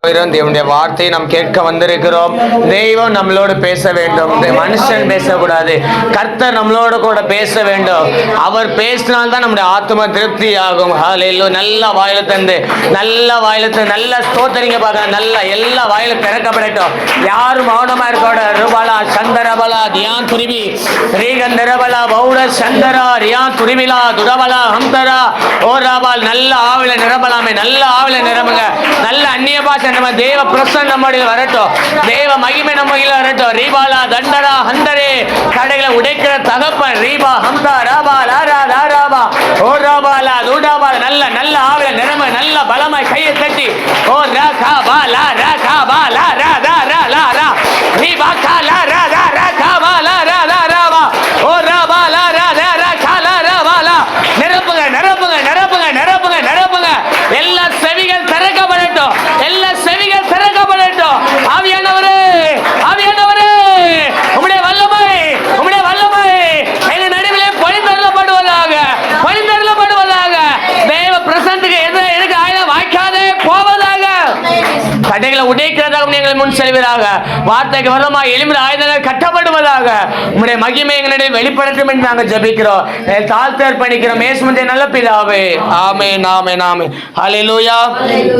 தேவனுடைய வார்த்தையை நாம் கேட்க வந்திருக்கிறோம். தெய்வம் நம்மளோடு பேச வேண்டும். மனுஷன் பேசக்கூடாது. கர்த்தர் நம்மளோட கூட பேச வேண்டும். அவர் பேசினால்தான் நம்முடைய ஆத்மா திருப்தி ஆகும். ஹல்லேலூயா. நல்ல வாயில தந்து நல்ல ஸ்தோத்திரிங்க பார்க்க நல்ல எல்லா வாயில திறக்கப்படட்டும். யாரும் மௌனமா இருக்க. ருபலா சந்தரபலா தியான் துரிபி ரீகந்தரபலா பௌட சந்தரா ரியான் துரிபிலா துரபலா ஹம்தரா ஓராபால் நல்ல ஆவில நிரம்பலாமே. நல்ல ஆவில நிரம்புங்க. நல்ல அந்நிய பாஷை நம்ம தேவ பிரசன்னம் நம்முடைய வரட்டும். தேவ மகிமை நம்ம வரட்டும். ரீபாலா தண்டரா ஹந்தரே தடைகளை உடைக்கிற தகப்பன் ரீபா ஹம்தா ராபா லாரா லாராபா ஓ ராபாலா தூடாபா நல்ல ஆவில நிரம்ப நல்ல பலமாய் கையை தட்டி ஓ ரா கா பா லா ரா கா பா லா ரா ரா ரா லா ரா ரீபா கா லா ரா ரா ரா கா பா லா ரா ரா ரா பா ஓ ராபா லா ரா ரா ரா கா லா ரா பா லா நிரப்புங்க நிரப்புங்க நிரப்புங்க நிரப்புங்க நிரப்புங்க. எல்லா செவிகள் திறக்கப்படட்டும். எல்லா செவிகள் திறக்கப்படட்டும். ஆவியானவரே ஆவியானவரே உம்முடைய வல்லமை எங்க நடுவிலே பொழிந்தருளப்படுவதாக தேவ பிரசன்னத்துக்கு எதுக்கு ஆயுதம் வாய்க்காதே போவதாக. தடைகளை உடைக்கிறதாக நீங்கள் முன் செல்வீராக. வார்த்தைக்கு வரமா எளிமையான ஆயுதங்கள் கட்டப்படுவதாக. உம்முடைய மகிமை எங்களுடைய வெளிப்படுத்தும் என்று நாங்கள் ஜெபிக்கிறோம். தாழ்த்து அர்ப்பணிக்கிறோம் இயேசுவின் நல்ல பிதாவே. ஆமென் ஆமென் ஆமென். ஹல்லேலூயா.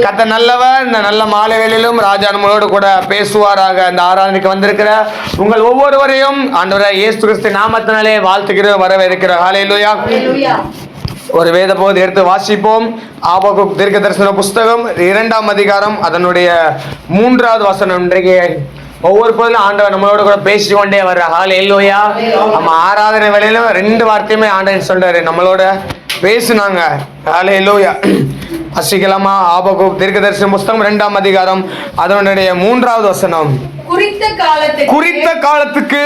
கர்த்தர் நல்லவர். இந்த நல்ல மாலை வேளையிலும் ராஜா நம்மளோடு கூட பேசுவாராக. இந்த ஆராதனைக்கு வந்திருக்கிற உங்கள் ஒவ்வொருவரையும் ஆண்டவரே இயேசு கிறிஸ்து நாமத்தினாலே வாழ்த்துகிறோம், வரவேற்கிறோம். ஹல்லேலூயா. ஒரு வேத பகுதி எடுத்து வாசிப்போம். ஆபகுக் தீர்க்கதரிசன புஸ்தகம் 2ஆம் அதிகாரம் அதனுடைய 3வது வசனம். இன்றைக்கு ஒவ்வொரு பொழுதும் ஆண்டவர் நம்மளோட கூட பேசிக்கொண்டே வர்ற. ஹல்லேலூயா. நம்ம ஆராதனை வேளையில 2 வார்த்தையுமே ஆண்டவர் சொல்றாரு, நம்மளோட பேசுனாங்க. ஹல்லேலூயா. வாசிக்கலாமா? ஆபகுக் தீர்க்கதரிசன புஸ்தகம் 2ஆம் அதிகாரம் அதனுடைய 3வது வசனம். குறித்த காலத்துக்கு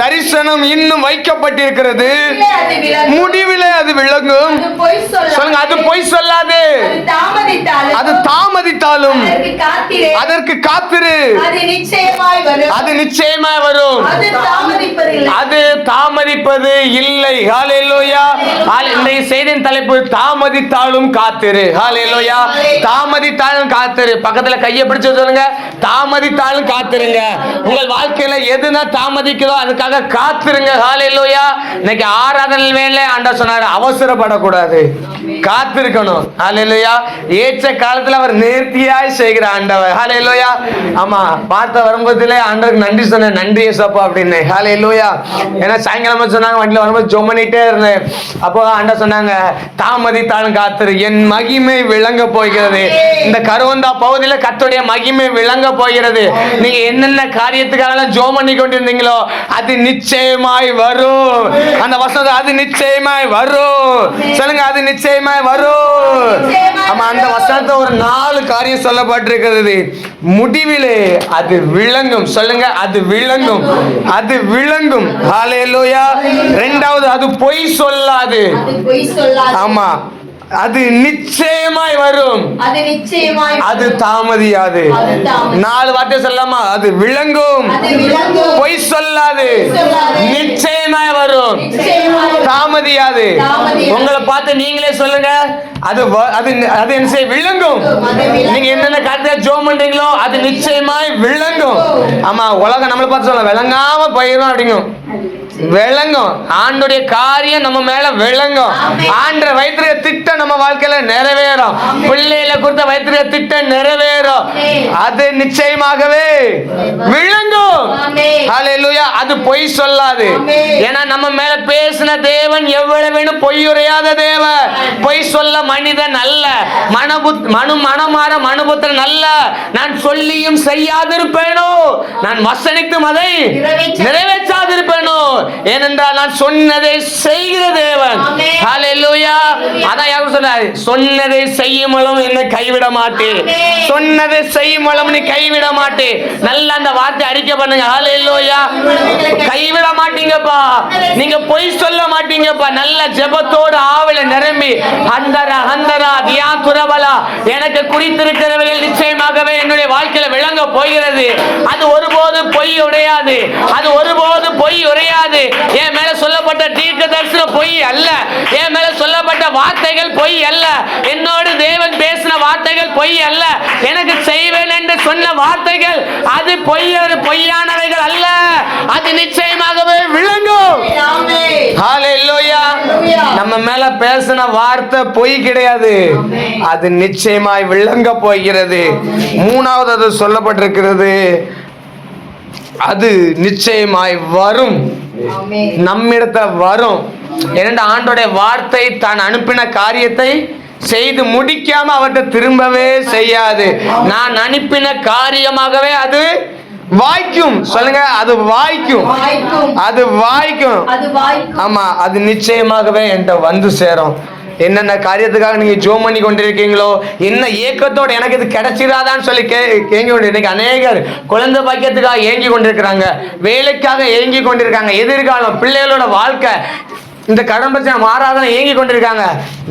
தரிசனம் இன்னும் வைக்கப்பட்டிருக்கிறது, முடிவிலே அது விளங்கும். சொல்லுங்க, அது பொய் சொல்லாது. அது தாமதித்தாலும் அதற்கு காத்திரு, அது நிச்சயமாய் வரும். அது தாமதிப்பது இல்லை. ஹல்லேலூயா. இந்த செய்தியின் தலைப்பு தாமதித்தாலும் காத்திரு. ஹல்லேலூயா. தாமதித்தாலும் காத்திரு. பக்கத்துல கையை பிடிச்சு சொல்லுங்க, தாமதித்தாலும் காத்திருங்க. உங்கள் வாழ்க்கையில எதுனா தாமதிக்குதோ அதுக்காக காத்திருங்க. ஹல்லேலூயா. இன்னைக்கு ஆராதனை வேளை ஆண்டவர் சொன்னாரு, அவசரப்படக்கூடாது, காத்திருக்கணும். ஹல்லேலூயா. ஏற்ற காலத்துல அவர் நேர்த்தியாய் செய்கிற ஆண்டவர். ஹல்லேலூயா. ஆமா, பார்த்த வரும்போதுல ஆண்டவருக்கு நன்றி சொன்னேன், நன்றி ஏசப்பா அப்படின்னு. ஹல்லேலூயா. ஏன்னா சாயங்காலமா சொன்னாங்க, வண்டியில வரும்போது ஜெபம் பண்ணிட்டே இருந்தேன். அப்போ ஆண்டவர் சொன்னாங்க, தாமதித்தாலும் காத்திரு, என் மகிமை விளங்க போகிறது. இந்த கருவந்தா பகுதியில கர்த்தருடைய மகிமை விளங்க போகிறது. நீங்க என்னென்ன காரியத்துக்காக ஜெபம் பண்ணி கொண்டிருந்தீங்களோ அது நிச்சயமாய் வரும். அந்த வசனம் அது நிச்சயமாய் வரும். சொல்லுங்க, அது நிச்சயமாய் வரும். ஆமா, அந்த வசனத்தை ஒரு 4 காரியம் சொல்லப்பட்டிருக்கிறது. முடிவிலே அது விளங்கும். சொல்லுங்க, அது விளங்கும், அது விளங்கும். ஹல்லேலூயா. 2வது, அது பொய் சொல்லாது. ஆமா, அது நிச்சயமாய் வரும், அது தாமதியாது. 4 வார்த்தை சொல்லலாமா? அது விளங்கும், பொய் சொல்லாது, நிச்சயமாய் வரும், தாமதியாது. உங்களை பார்த்து நீங்களே சொல்லுங்க, அது அது விளங்கும். நீங்க என்னென்ன காரியத்தை ஜெபம் பண்றீங்களோ அது நிச்சயமாய் விளங்கும். ஆமா, உலகம் நம்மளை பார்த்து சொல்ல விளங்காம போயிடும் அப்படிங்கும். விளங்கும். ஆண்டுடைய காரியம் நம்ம மேல விளங்கும். ஆண்ட வைத்திருக்க திட்டம் நம்ம வாழ்க்கையில நிறைவேறும். பிள்ளைகளை கொடுத்த வைத்திருக்க திட்டம் நிறைவேறும். அது நிச்சயமாகவே விளங்கும். ஹல்லேலூயா. அது பொய் சொல்லாது. ஏன்னா நம்ம மேல பேசின தேவன் எவ்வளவு வேணும் பொய் உரையாத தேவன். பொய் சொல்ல மனிதன் அல்ல. மனமாற மனுபுத்திரன் அல்ல. நான் சொல்லியும் செய்யாதிருப்பேனோ, நான் வசனித்தும் அதை நிறைவேற்றாதிருப்பேனோ. ஏனென்றால் நான் சொன்னதை செய்கிற தேவன். ஹல்லேலூயா. அதான் யாரும் சொன்னார், சொன்னதை செய்யும் அளவும் என்னை கைவிட மாட்டேன். சொன்னதை செய்யும் அளவும் நீ கைவிட மாட்டேன். நல்ல அந்த வார்த்தை அறிக்கை பண்ணுங்க. ஹல்லேலூயா. கைவிட மாட்டீங்கப்பா, நீங்க பொய் சொல்ல மாட்டீங்கப்பா. நல்ல ஜெபத்தோடு ஆவில நிரம்பி ஹந்தரா ஹந்தரா தியா துரபலா எனக்கு குறித்திருக்கிறவர்கள் நிச்சயமாகவே என்னுடைய வாழ்க்கையில விளங்க போகிறது. அது ஒருபோது பொய் உடையாது. அது ஒருபோது பொய் உடையாது. என் மேல சொல்லப்பட்ட தீர்க்க தரிசனம் பொய் அல்ல. என் மேல சொல்லப்பட்ட வார்த்தைகள் பொய் அல்ல. என்னோடு தேவன் பேசின வார்த்தைகள் பொய் அல்ல. எனக்கு சொன்ன வார்த்தைகள் அது பொய்யானவைகள் அல்ல, அது நிச்சயமாகவே விளங்கும். ஹல்லேலூயா. நம்ம மேல பேசின வார்த்தை பொய் கிடையாது, அது நிச்சயமாய் விளங்க போகிறது. மூணாவது அது சொல்லப்பட்டிருக்கிறது, அது நிச்சயமாய் வரும், நம்மிடத்தை வரும். ஏனென்ற ஆண்டோடைய வார்த்தை தான் அனுப்பின காரியத்தை செய்து முடிக்காம அவர்கிட்ட திரும்பவே செய்யாது. நான் அனுப்பின காரியமாகவே அது வாய்க்கும். சொல்லுங்க, அது வாய்க்கும், அது வாய்க்கும். ஆமா, அது நிச்சயமாகவே என்கிட்ட வந்து சேரும். என்னென்ன காரியத்துக்காக நீங்க ஜோம் பண்ணி கொண்டிருக்கீங்களோ, என்ன ஏக்கத்தோடு எனக்கு இது கிடைச்சிடாதான்னு சொல்லி ஏங்கி கொண்டு, இன்னைக்கு அநேகர் குழந்தை பாக்கியத்துக்காக ஏங்கி கொண்டிருக்கிறாங்க, வேலைக்காக ஏங்கி கொண்டிருக்காங்க, எதிர்காலம் பிள்ளைகளோட வாழ்க்கை, இந்த கடன் பிரச்சனை மாறாத ஏங்கி கொண்டிருக்காங்க.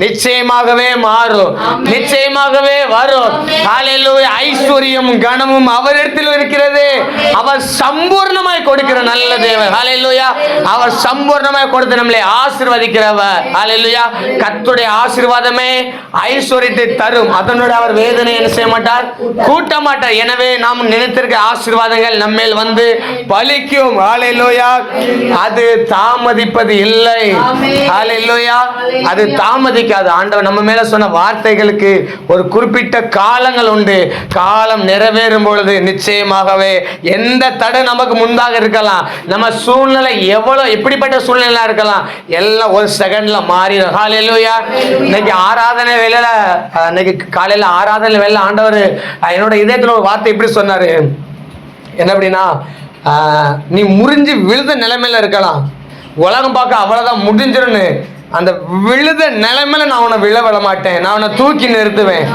நிச்சயமாகவே மாறும், நிச்சயமாகவே வரும். ஹல்லேலூயா. ஐஸ்வர்யம் கனமும் அவரிடத்தில் இருக்கிறது. அவர் சம்பூர்ணமாய் கொடுக்கிற நல்ல தேவன். ஹல்லேலூயா. அவர் சம்பூர்ணமாய் கொடுத்து நம்மளை ஆசீர்வதிக்கிறவர். ஹல்லேலூயா. கர்த்தருடைய ஆசீர்வாதமே ஐஸ்வர்யத்தை தரும். அதனோட அவர் வேதனை என்ன செய்ய மாட்டார், கூட்ட மாட்டார். எனவே நாம் நினைத்திருக்க ஆசீர்வாதங்கள் நம்மேல் வந்து பலிக்கும். ஹல்லேலூயா. அது தாமதிப்பது இல்லை. ஹல்லேலூயா. அது தாமதிக்காது. ஆண்டவர் நம்ம மேல சொன்ன வார்த்தைகளுக்கு ஒரு குறிப்பிட்ட காலங்கள் உண்டு. காலம் நிறைவேறும் பொழுது நிச்சயமாகவே எந்த தடை நமக்கு முன்பாக இருக்கலாம், நம்ம சூழ்நிலை எவ்வளவு எப்படிப்பட்ட சூழ்நிலை இருக்கலாம், எல்லாம் ஒரு செகண்ட்ல மாறிடும். ஹல்லேலூயா. இன்னைக்கு ஆராதனை வேளையில, இன்னைக்கு காலையில ஆராதனை வேளையில ஆண்டவர் என்னோட இதயத்துல ஒரு வார்த்தை இப்படி சொன்னாரு. என்ன அப்படின்னா, நீ முறிஞ்சு விழுத நிலைமையில இருக்கலாம், உலகம் பார்க்க அவ்வளவுதான் முடிஞ்சிருன்னு, அந்த விழுத நிலைமையில நான் உன்னை விழ விட மாட்டேன், நான் உன்னை தூக்கி நிறுத்துவேன்,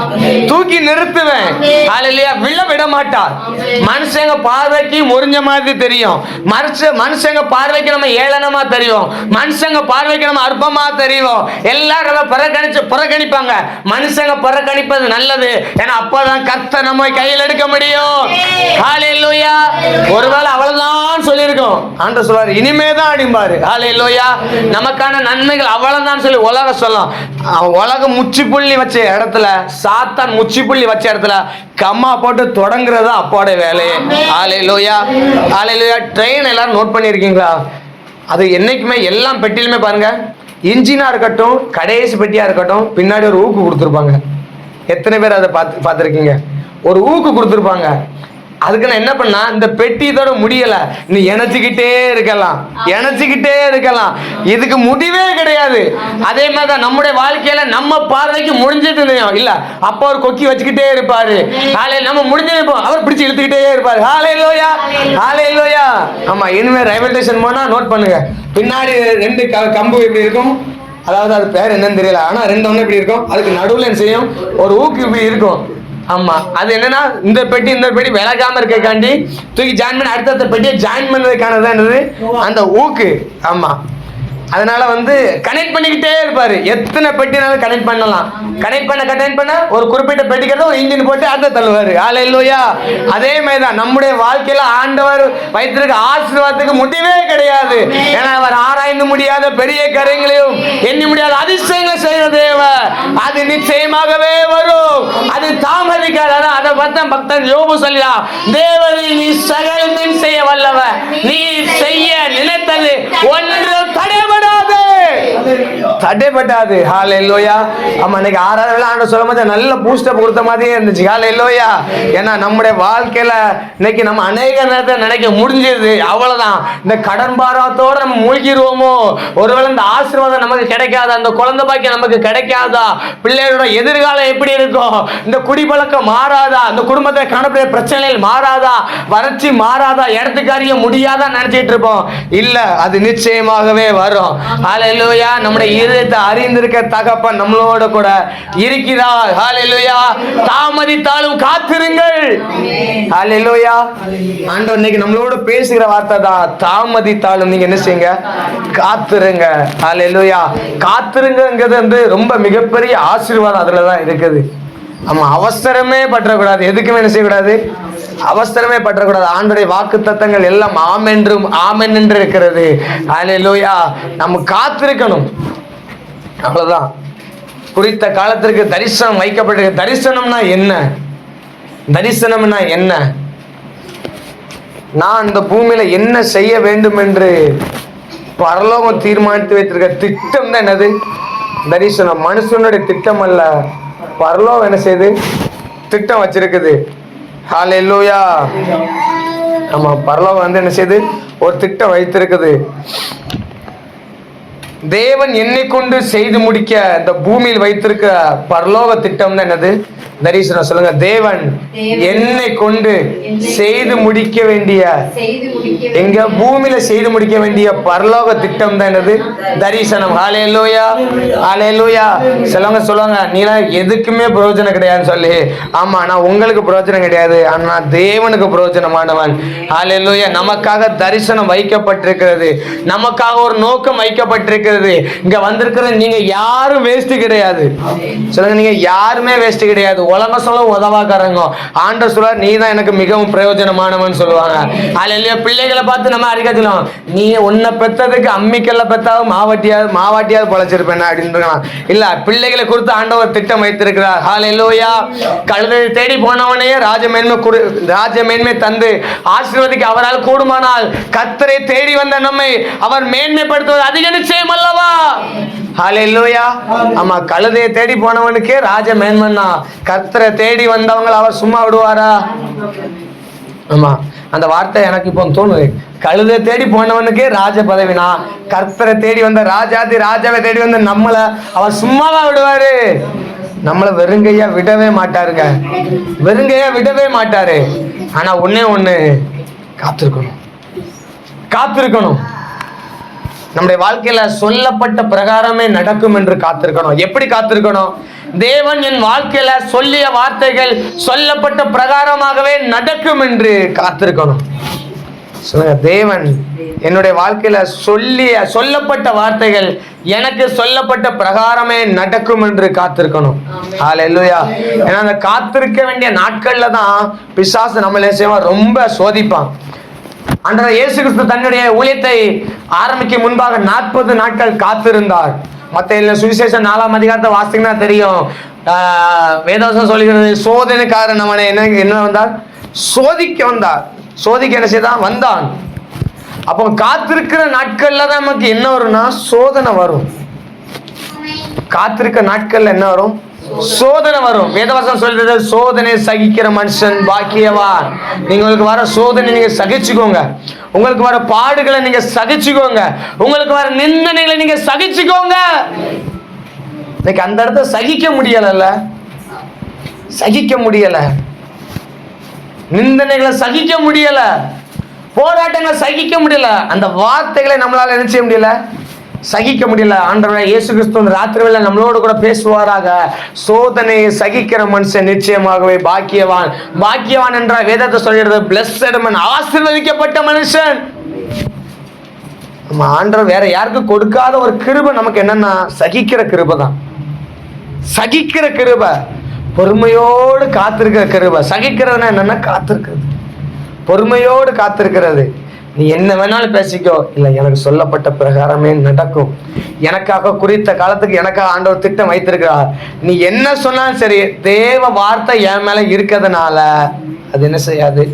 தூக்கி நிறுத்துவேன். ஹல்லேலூயா. விழ விட மாட்டார். மனுஷங்க பார்வைக்கு முறிஞ்ச மாதிரி தெரியும், மனுஷங்க பார்வைக்கு நம்ம ஏளனமா தெரியும், மனுஷங்க பார்வைக்கு நம்ம அற்பமா தெரியும், எல்லாரும் நம்ம புறக்கணிப்பாங்க. மனுஷங்க புறக்கணிப்பது நல்லது, ஏன்னா அப்பதான் கர்த்தர் நம்ம கையில் எடுக்க முடியும். ஹல்லேலூயா. ஒருவேளை அவ்வளவுதான் சொல்லியிருக்கோம், ஆண்டவர் சொல்வாரு இனிமேதான் அடிப்பாரு. ஹல்லேலூயா. நமக்கான நன்மைகள் அவ்வளவுதான் சொல்லி உலகம் சொல்லும். உலகம் முச்சுப்புள்ளி வச்ச இடத்துல, சாத்தான் முச்சுப்புள்ளி வச்ச இடத்துல கம்மா போட்டு தொடங்குறது அப்போட வேலையே. ஹல்லேலூயா. ஹல்லேலூயா. ட்ரெயின் எல்லாரும் நோட் பண்ணியிருக்கீங்களா? அது என்னைக்குமே எல்லாம் பெட்டிலுமே பாருங்க, இன்ஜினா இருக்கட்டும், கடைசி பெட்டியா இருக்கட்டும், பின்னாடி ஒரு ஊக்கு கொடுத்துருப்பாங்க. எத்தனை பேர் அதை பார்த்துருக்கீங்க? ஒரு ஊக்கு கொடுத்துருப்பாங்க. அதுக்கு நான் என்ன பண்ணா, இந்த பெட்டி இதோட முடியல, நீ இணைச்சிக்கிட்டே இருக்கலாம், இணைச்சிக்கிட்டே இருக்கலாம், இதுக்கு முடிவே கிடையாது. அதே மாதிரிதான் நம்முடைய வாழ்க்கையில நம்ம பார்வைக்கு முடிஞ்சது இல்ல, அப்ப ஒரு கொக்கி வச்சுக்கிட்டே இருப்பாரு. நம்ம முடிஞ்சிருப்போம், அவர் பிடிச்சி இழுத்துக்கிட்டே இருப்பாரு. ஹல்லேலூயா. ஹல்லேலூயா. ஆமா, இனிமே ரயில்வே ஸ்டேஷன் போனா நோட் பண்ணுங்க, பின்னாடி ரெண்டு கம்பு இப்படி இருக்கும், அதாவது அது பேர் என்னன்னு தெரியல, ஆனா ரெண்டு ஒண்ணு இப்படி இருக்கும், அதுக்கு நடுவுல என்ன செய்யும், ஒரு ஊக்கு இப்படி இருக்கும். ஆமா, அது என்னன்னா இந்த பெட்டி விலகாம இருக்காண்டி தூக்கி ஜாயின் பண்ணி அடுத்த பெட்டியை ஜாயின் பண்ணதுக்கானதான் என்னது, அந்த ஊக்கு. ஆமா, அதனால கனெக்ட் பண்ணிக்கிட்டே இருப்பாரு. எத்தனை பெட்டினாலும் கனெக்ட் பண்ணலாம். கனெக்ட் பண்ண ஒரு குறிப்பிட்ட பெட்டிக்கிறத ஒரு இன்ஜின் போட்டு அடுத்த தள்ளுவாரு. ஹல்லேலூயா. அதே மாதிரிதான் நம்முடைய வாழ்க்கையில ஆண்டவர் வைத்திருக்க ஆசீர்வாதத்துக்கு முடிவே கிடையாது. ஏன்னா அவர் ஆராய்ந்து முடியாத பெரிய காரியங்களையும் எண்ணி முடியாத அதிசயங்களை செய்கிற தேவன். அது நிச்சயமாகவே வரும், அது தாமதிக்காத. அதை பக்தன் யோபு சொல்லலாம், தேவனை நீ சகலத்தையும் செய்ய வல்லவர், நீ செய்ய நினைத்தது ஒன்று தடைபடாது. ஹல்லேலூயா. ஆமா, இன்னைக்கு ஆறாவது ஆண்டு சொல்லும் போது நல்ல பூஸ்டப் கொடுத்த மாதிரியே இருந்துச்சு. ஹல்லேலூயா. ஏன்னா நம்முடைய வாழ்க்கையில இன்னைக்கு நம்ம அநேக நேரத்தை நினைக்க முடிஞ்சது, அவ்வளவுதான். இந்த கடன் பாரத்தோட நம்ம மூழ்கிடுவோமோ, ஒருவேளை இந்த ஆசீர்வாதம் நமக்கு கிடைக்காதா, அந்த குழந்தை பாக்கியம் நமக்கு கிடைக்காதா, பிள்ளைகளோட எதிர்காலம் எப்படி இருக்கும், இந்த குடிப்பழக்கம் மாறாதா, இந்த குடும்பத்தை காணக்கூடிய பிரச்சனைகள் மாறாதா, வறட்சி மாறாதா, இடத்துக்காரிய முடியாதா நினைச்சிட்டு இருப்போம். இல்ல, அது நிச்சயமாகவே வரும். ஹல்லேலூயா. நம்முடைய இதயத்தை அறிந்திருக்க தகப்பன் நம்மளோட கூட இருக்கிறார். ஹல்லேலூயா. தாமதித்தாலும் காத்திருங்கள். ஹல்லேலூயா. ஆண்டவர் இன்னைக்கு நம்மளோட பேசுகிற வார்த்தை தான், தாமதித்தாலும் நீங்க என்ன செய்யுங்க, காத்திருங்க. ஹல்லேலூயா. காத்திருங்கிறது ரொம்ப மிகப்பெரிய ஆசீர்வாதம் அதுலதான் இருக்குது. ஆமா, அவசரமே பற்றக்கூடாது, எதுக்குமே என்ன செய்யக்கூடாது, அவசரமே பற்றக்கூடாது. ஆண்டவருடைய வாக்குத்தத்தங்கள் எல்லாம் ஆமென்றும் ஆமென் என்று இருக்கிறது. ஹல்லேலூயா. நம்ம காத்திருக்கணும், அவ்வளவுதான். குறித்த காலத்திற்கு தரிசனம் வைக்கப்பட்டிருக்கு. தரிசனம்னா என்ன? தரிசனம்னா என்ன? நான் இந்த பூமியில என்ன செய்ய வேண்டும் என்று பரலோகம் தீர்மானித்து வைத்திருக்க திட்டம் தான் என்னது? தரிசனம். மனுஷனுடைய திட்டம் அல்ல, பரலோகம் என்ன செய்யுது? திட்டம் வச்சிருக்குது. ஹல்லேலூயா. ஆமா, பரலோகம் என்ன செய்யுது? ஒரு திட்டம் வைத்திருக்குது. தேவன் என்னை கொண்டு செய்து முடிக்க இந்த பூமியில் வைத்திருக்க பரலோக திட்டம் தான் என்னது? தரிசனம். சொல்லுங்க, தேவன் என்னை கொண்டு செய்து முடிக்க வேண்டிய, எங்க பூமியில செய்து முடிக்க வேண்டிய பரலோக திட்டம் தான் என்னது? தரிசனம். ஹல்லேலூயா, ஹல்லேலூயா. சிலவங்க சொல்லுவாங்க, நீலாம் எதுக்குமே பிரயோஜனம் கிடையாதுன்னு சொல்லி. ஆமா, நான் உங்களுக்கு பிரயோஜனம் கிடையாது, ஆனா தேவனுக்கு பிரயோஜனமானவன். ஹல்லேலூயா. நமக்காக தரிசனம் வைக்கப்பட்டிருக்கிறது, நமக்காக ஒரு நோக்கம் வைக்கப்பட்டிருக்கிறது. இங்க வந்திருக்கிற நீங்க யாரும் வேஸ்ட் கிடையாது. சொல்லுங்க, நீங்க யாருமே வேஸ்ட் கிடையாது. உலக சொல்ல உதவாக்காரங்க, ஆண்டவர் சொல்ல நீ தான் எனக்கு மிகவும் பிரயோஜனமானவன் சொல்லுவாங்க. அல்ல பிள்ளைகளை பார்த்து நம்ம அறிக்கைச்சலாம், நீ உன்னை பெற்றதுக்கு அம்மிக்கல்ல பெத்தாவது மாவாட்டியாவது பொழைச்சிருப்பேன் அப்படின்னு. இல்ல, பிள்ளைகளை குறித்து ஆண்டவர் திட்டம் வைத்திருக்கிறார். ஹல்லேலூயா. கழுதை தேடி போனவனையே ராஜமேன்மை தந்து ஆசீர்வதிக்க அவரால் கூடுமானால் கர்த்தரை தேடி வந்த நம்மை அவர் மேன்மைப்படுத்துவது அதிக நிச்சயம் அல்லவா? ஹல்லேலூயா. ஆமா, கழுதையை தேடி போனவனுக்கே ராஜ மேன்மன்னா, கர்த்தரை தேடி வந்தவங்களை அவர் சும்மா விடுவாரா? ஆமா, அந்த வார்த்தை எனக்கு இப்போ தோணுது. கழுதை தேடி போனவனுக்கே ராஜ பதவினா, கர்த்தரை தேடி வந்த ராஜாவை தேடி வந்த நம்மளை அவர் சும்மாவா விடுவாரு? நம்மளை வெறுங்கையா விடவே மாட்டாருங்க, வெறுங்கையா விடவே மாட்டாரு. ஆனா ஒண்ணு காத்திருக்கணும். நம்முடைய வாழ்க்கையில சொல்லப்பட்ட பிரகாரமே நடக்கும் என்று காத்திருக்கணும். எப்படி காத்திருக்கணும்? தேவன் என் வாழ்க்கையில சொல்லிய வார்த்தைகள் சொல்லப்பட்ட பிரகாரமாகவே நடக்கும் என்று காத்திருக்கணும். சொல்லுங்க, தேவன் என்னுடைய வாழ்க்கையில சொல்லப்பட்ட வார்த்தைகள் எனக்கு சொல்லப்பட்ட பிரகாரமே நடக்கும் என்று காத்திருக்கணும். ஹல்லேலூயா. ஏன்னா அந்த காத்திருக்க வேண்டிய நாட்கள்ல தான் பிசாசு நம்மளே செய்வான், ரொம்ப சோதிப்பான். ஆண்டவர் இயேசு கிறிஸ்து தன்னுடைய ஊழியத்தை ஆரம்பிக்க முன்பாக 40 நாட்கள் காத்திருந்தார். மத்த சுவிசேஷம் 4ஆம் அதிகாரத்தை வாசிங்கன்னா தெரியும். வேதவசனம் சொல்லுகிறது, சோதனைக்காரன் அவனை என்ன வந்தார்? சோதிக்க வந்தார். சோதிக்க என்ன செய்தான்? வந்தான். அப்போ காத்திருக்கிற நாட்கள்ல தான் நமக்கு என்ன வரும்னா சோதனை வரும். காத்திருக்க நாட்கள்ல என்ன வரும்? சோதனை வரும். வேதவசனம் சொல்றது, சோதனை சகிக்கிற மனுஷன் பாக்கியவான். உங்களுக்கு வர சோதனை நீங்க சகிச்சுக்கோங்க, உங்களுக்கு வர பாடுகளை நீங்க சகிச்சுக்கோங்க, உங்களுக்கு வர நிந்தனைகளை நீங்க சகிச்சுக்கோங்க. இன்னைக்கு அந்த இடத்த சகிக்க முடியல, நிந்தனைகளை சகிக்க முடியல, போராட்டங்களை சகிக்க முடியல, அந்த வார்த்தைகளை நம்மளால என்ன செய்ய முடியல? சகிக்க முடியல. ஆண்டவர் இயேசு கிறிஸ்து ராத்திரி வேளை நம்மளோடு கூட பேசுவாராக. சோதனையை சகிக்கிற மனுஷன் நிச்சயமாகவே பாக்கியவான். பாக்கியவான் என்ற வேதத்தை சொல்கிறது, பிளஸ்ட் மேன், ஆசீர்வதிக்கப்பட்ட மனுஷன். நம்ம ஆண்டவர் வேற யாருக்கும் கொடுக்காத ஒரு கிருபை நமக்கு என்னன்னா சகிக்கிற கிருபை தான். சகிக்கிற கிருபை, பொறுமையோடு காத்திருக்கிற கிருபை. சகிக்கிறதுனா என்னன்னா காத்திருக்கிறது, பொறுமையோடு காத்திருக்கிறது. நீ என்ன வேணாலும் பேசிக்கோ, இல்லை எனக்கு சொல்லப்பட்ட பிரகாரமே நடக்கும். எனக்காக குறித்த காலத்துக்கு எனக்காக ஆண்டவர் திட்டம் வைத்திருக்கிறார். நீ என்ன சொன்னாலும் சரி, தேவ வார்த்தை என் மேல இருக்கிறதுனால அது என்ன செய்யாது?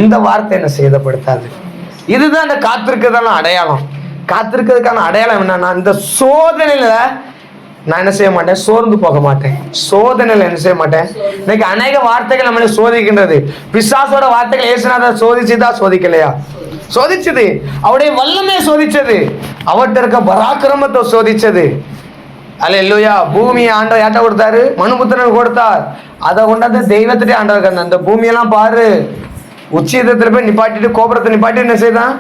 இந்த வார்த்தை என்ன சேதப்படுத்தாது. இதுதான் அந்த காத்திருக்கிறதான அடையாளம். காத்திருக்கிறதுக்கான அடையாளம் என்னன்னா, இந்த சோதனையில நான் என்ன செய்ய மாட்டேன்? சோர்ந்து போக மாட்டேன். சோதனையில என்ன செய்ய மாட்டேன்? இன்னைக்கு அநேக வார்த்தைகள் நம்மளை சோதிக்கின்றது. பிசாசோட வார்த்தைகள் ஏசுநாதர் சோதிச்சுதா? சோதிக்கலையா? சோதிச்சது. அவருடைய வல்லமையை சோதிச்சது, அவர்கிட்ட இருக்க பராக்கிரமத்தை சோதிச்சது. அல்லேலூயா. பூமியை ஆண்டவர் யார்ட்ட கொடுத்தாரு? மனுபுத்திரன் கொடுத்தார். அதை கொண்டாந்து தெய்வத்திட்டே ஆண்டவர் அந்த பூமியெல்லாம் பாரு, உச்சிதத்துல போய் நிப்பாட்டிட்டு கோபுரத்தை நிப்பாட்டி என்ன செய்தான்?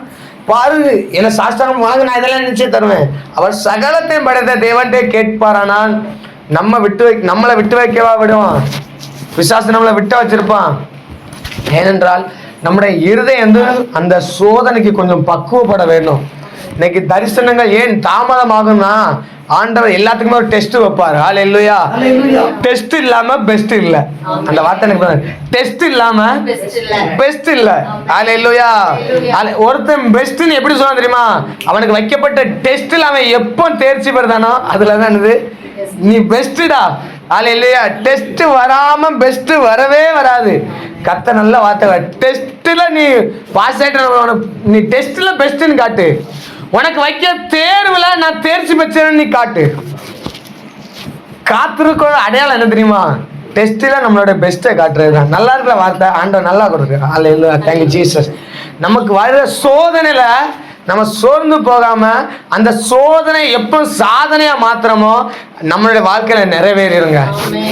பாரு, என்ன சாஸ்திரம் வாங்க, நான் இதெல்லாம் நிச்சயம் தருவேன். அவர் சகலத்தையும் படைத்த தேவன்டே கேட்பாரானால் நம்மளை விட்டு வைக்கவா விடுவான்? பிசாசு நம்மளை விட்டு வச்சிருப்பான். ஏனென்றால் நம்முடைய இருதயம் அந்த சோதனைக்கு கொஞ்சம் பக்குவப்பட வேண்டும். இன்னைக்கு தரிசனங்கள் ஏன் தாமதமாகும்னா, ஆண்டவர் எல்லாத்துக்குமே ஒரு டெஸ்ட் வைப்பாரு. ஹல்லேலூயா. டெஸ்ட் இல்லாம பெஸ்ட் இல்ல. அந்த வார்த்தை எனக்கு டெஸ்ட் இல்லாம பெஸ்ட் இல்ல. ஹல்லேலூயா. ஒருத்தன் பெஸ்ட்னு எப்படி சொல்ல தெரியுமா? அவனுக்கு வைக்கப்பட்ட டெஸ்ட்ல அவன் எப்போ தேர்ச்சி பெறுதானோ அதுலதான் இது நீ பெஸ்டா. அல்லேலூயா. டெஸ்ட் வராம பெஸ்ட் வரவே வராது. கத்த நல்ல வார்த்தை. டெஸ்ட்ல நீ பாஸ் ஆயிட்ட, நீ டெஸ்ட்ல பெஸ்ட்னு காட்டு. உனக்கு வைக்க தேர்வுல நான் தேர்ச்சி பெற்றேன்னு நீ காட்டு. காத்திருக்க அடையாளம் என்ன தெரியுமா? டெஸ்ட்ல நம்மளோட பெஸ்ட்டை காட்டுறது தான். நல்லா இருக்கிற வார்த்தை ஆண்டவர் நல்லா கொடுக்குற. அல்லேலூயா. Thank you Jesus. நமக்கு வர்ற சோதனையில நம்ம சோர்ந்து போகாம அந்த சோதனை எப்போ சாதனையா மாத்திரமோ நம்மளுடைய வாழ்க்கையில நிறைவேறிடுங்க.